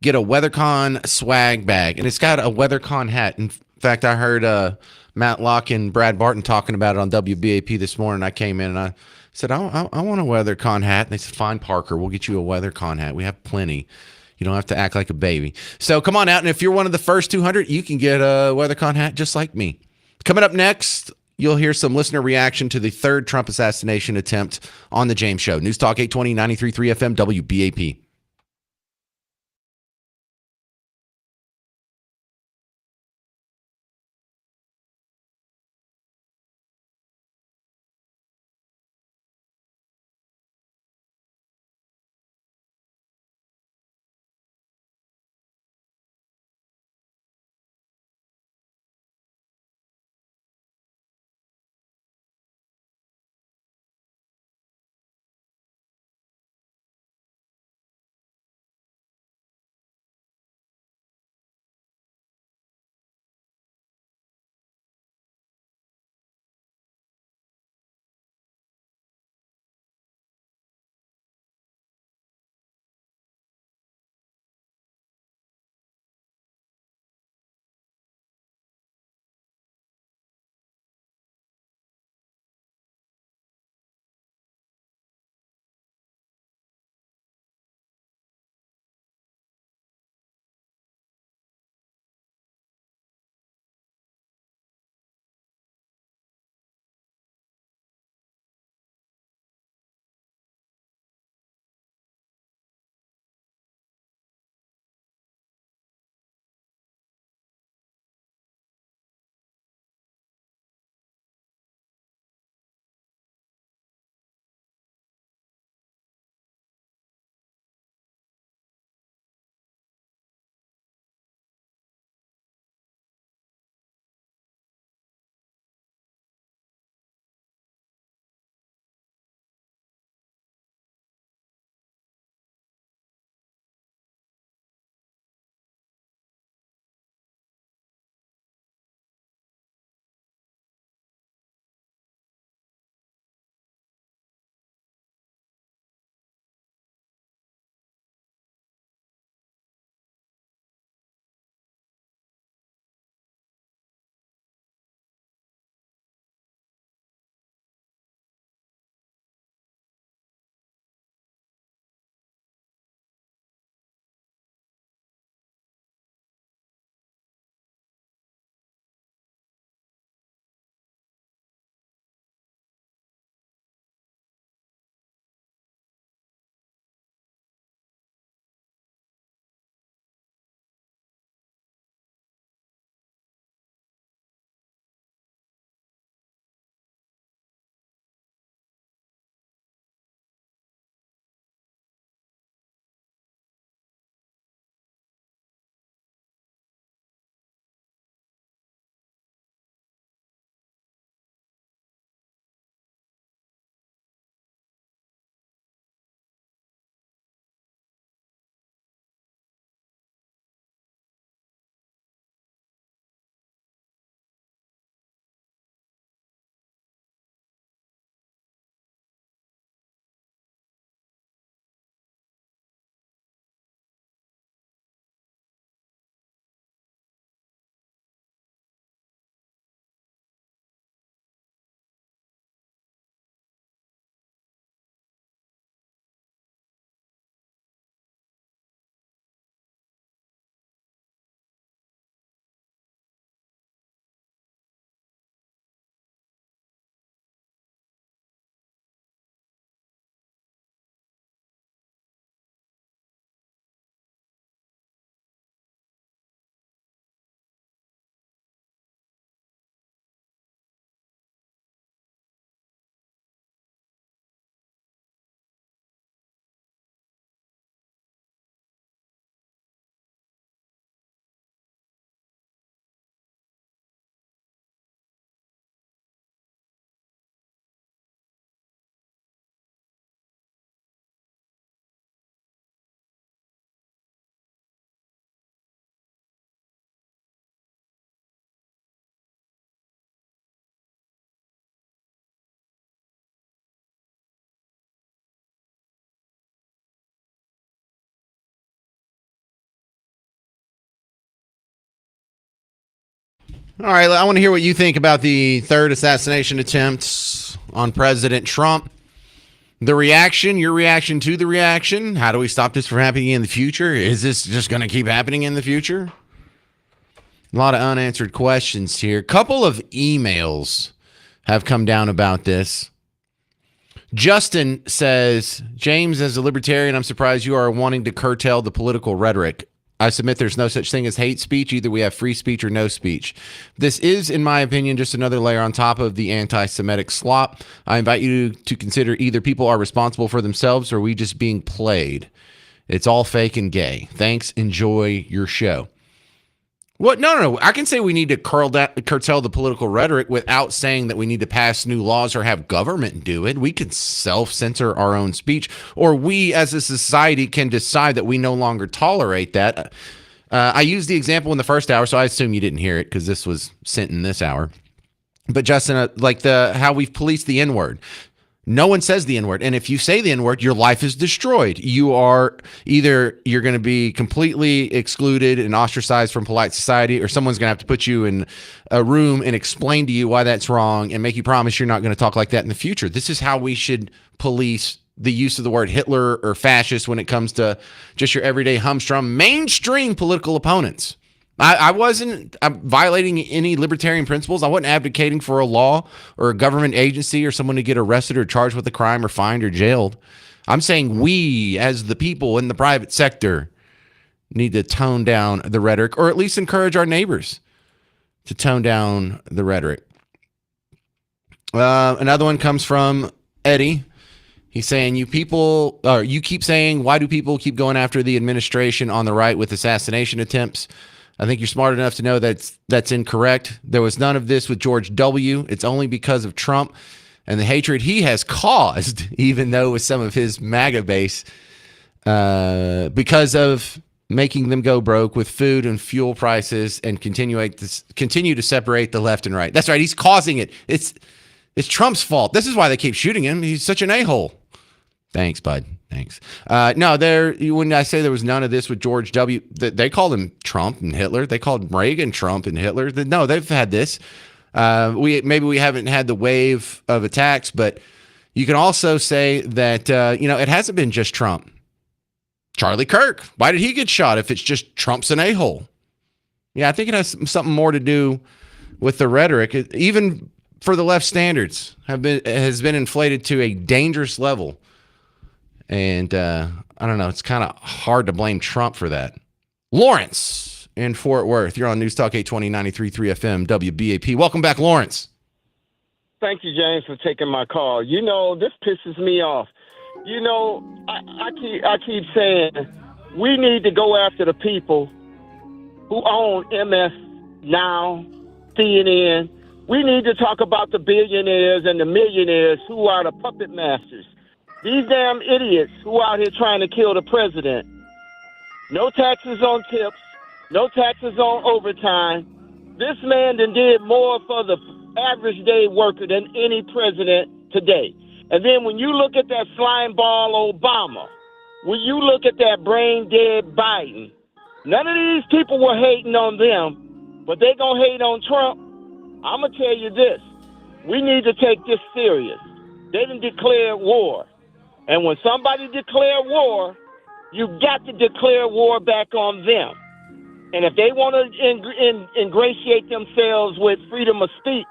get a WeatherCon swag bag, and it's got a WeatherCon hat. In fact, I heard Matt Locke and Brad Barton talking about it on WBAP this morning. I came in and I said, I want a WeatherCon hat. And they said, fine, Parker, we'll get you a WeatherCon hat. We have plenty. You don't have to act like a baby. So come on out, and if you're one of the first 200, you can get a WeatherCon hat just like me. Coming up next, you'll hear some listener reaction to the third Trump assassination attempt on The James Show. News Talk 820, 93.3 FM, WBAP. All right, I want to hear what you think about the third assassination attempt on President Trump. The reaction, your reaction to the reaction. How do we stop this from happening in the future? Is this just going to keep happening in the future? A lot of unanswered questions here. A couple of emails have come down about this. Justin says, James, as a libertarian, I'm surprised you are wanting to curtail the political rhetoric. I submit there's no such thing as hate speech. Either we have free speech or no speech. This is, in my opinion, just another layer on top of the anti-Semitic slop. I invite you to consider either people are responsible for themselves or we just being played. It's all fake and gay. Thanks. Enjoy your show. What? No. I can say we need to curtail the political rhetoric without saying that we need to pass new laws or have government do it. We can self-censor our own speech, or we as a society can decide that we no longer tolerate that. I used the example in the first hour, so I assume you didn't hear it because this was sent in this hour. But Justin, like how we've policed the N-word. No one says the N-word. And if you say the N-word, your life is destroyed. You are either you're going to be completely excluded and ostracized from polite society, or someone's going to have to put you in a room and explain to you why that's wrong and make you promise you're not going to talk like that in the future. This is how we should police the use of the word Hitler or fascist when it comes to just your everyday humstrum mainstream political opponents. I wasn't violating any libertarian principles. I wasn't advocating for a law or a government agency or someone to get arrested or charged with a crime or fined or jailed. I'm saying we, as the people in the private sector, need to tone down the rhetoric, or at least encourage our neighbors to tone down the rhetoric. Another one comes from Eddie. He's saying, you keep saying, why do people keep going after the administration on the right with assassination attempts? I think you're smart enough to know that's incorrect. There was none of this with George W. It's only because of Trump and the hatred he has caused, even though with some of his MAGA base, because of making them go broke with food and fuel prices and continue to separate the left and right. That's right. He's causing it. It's Trump's fault. This is why they keep shooting him. He's such an a-hole. Thanks, bud. Thanks. No, when I say there was none of this with George W., they called him Trump and Hitler. They called Reagan Trump and Hitler. No, they've had this. Maybe we haven't had the wave of attacks, but you can also say that, it hasn't been just Trump. Charlie Kirk, why did he get shot if it's just Trump's an a-hole? Yeah, I think it has something more to do with the rhetoric. Even for the left standards has been inflated to a dangerous level. And I don't know. It's kind of hard to blame Trump for that. Lawrence in Fort Worth. You're on News Talk 820 93.3 FM WBAP. Welcome back, Lawrence. Thank you, James, for taking my call. This pisses me off. I keep saying we need to go after the people who own MS Now, CNN. We need to talk about the billionaires and the millionaires who are the puppet masters. These damn idiots who out here trying to kill the president. No taxes on tips. No taxes on overtime. This man done did more for the average day worker than any president today. And then when you look at that slime ball Obama, when you look at that brain dead Biden, none of these people were hating on them, but they gonna hate on Trump. I'm gonna tell you this. We need to take this serious. They done declared war. And when somebody declare war, you got to declare war back on them. And if they want to ingratiate themselves with freedom of speech,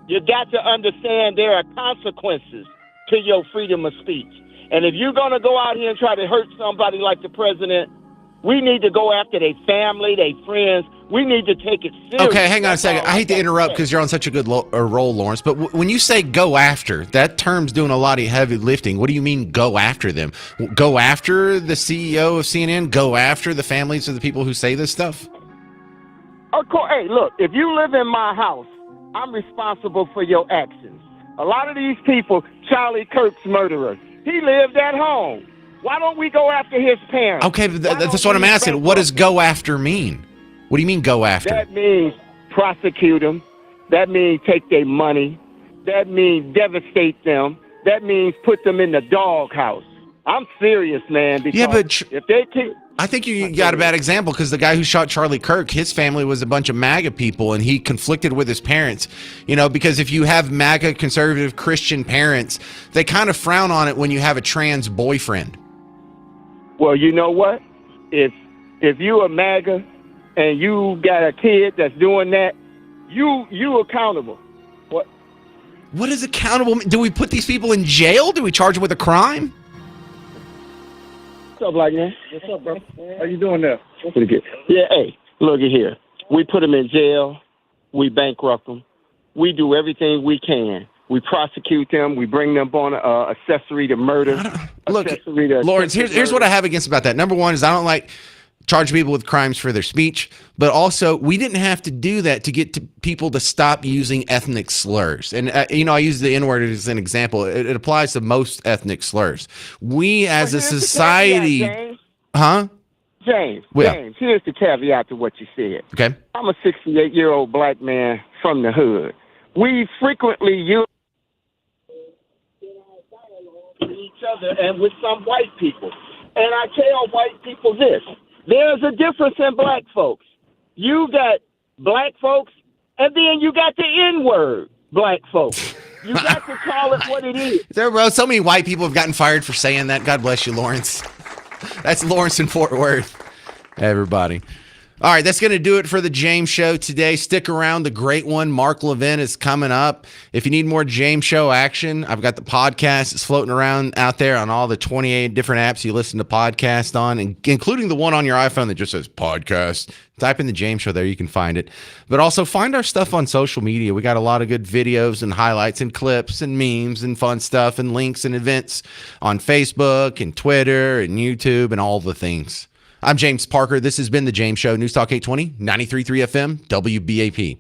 you got to understand there are consequences to your freedom of speech. And if you're going to go out here and try to hurt somebody like the president, we need to go after their family, their friends. We need to take it seriously. Okay, hang on a second. I hate to interrupt because you're on such a good roll, Lawrence. But when you say go after, that term's doing a lot of heavy lifting. What do you mean go after them? Go after the CEO of CNN? Go after the families of the people who say this stuff? Of course. Hey, look, if you live in my house, I'm responsible for your actions. A lot of these people, Charlie Kirk's murderer, he lived at home. Why don't we go after his parents? Okay, that's what I'm asking. What does go after mean? What do you mean go after? That means prosecute them. That means take their money. That means devastate them. That means put them in the doghouse. I'm serious, man. Because Yeah, but if they keep, I think you got a bad example because the guy who shot Charlie Kirk, his family was a bunch of MAGA people, and he conflicted with his parents. You know, because if you have MAGA conservative Christian parents, they kind of frown on it when you have a trans boyfriend. well, you know what? If you a MAGA and you got a kid that's doing that, you accountable. What is accountable? Do we put these people in jail? Do we charge them with a crime? What's up, like man? What's up, bro? How you doing there? Pretty good. Yeah, hey, look at here. We put them in jail. We bankrupt them. We do everything we can. We prosecute them. We bring them on accessory to murder. Look, Lawrence, here's what I have against about that. Number one is I don't like charging people with crimes for their speech, but also we didn't have to do that to get to people to stop using ethnic slurs. And, I use the N-word as an example. It applies to most ethnic slurs. We as a society... James, here's the caveat to what you said. Okay. I'm a 68-year-old black man from the hood. We frequently use each other and with some white people. And I tell white people this. There's a difference in black folks. You got black folks, and then you got the N-word black folks. You got to call it what it is. So many white people have gotten fired for saying that. God bless you, Lawrence. That's Lawrence in Fort Worth. Everybody. All right, that's going to do it for the James Show today. Stick around. The great one, Mark Levin, is coming up. If you need more James Show action, I've got the podcast. It's floating around out there on all the 28 different apps you listen to podcasts on, including the one on your iPhone that just says podcast. Type in the James Show there. You can find it. But also find our stuff on social media. We got a lot of good videos and highlights and clips and memes and fun stuff and links and events on Facebook and Twitter and YouTube and all the things. I'm James Parker. This has been The James Show, News Talk 820, 93.3 FM, WBAP.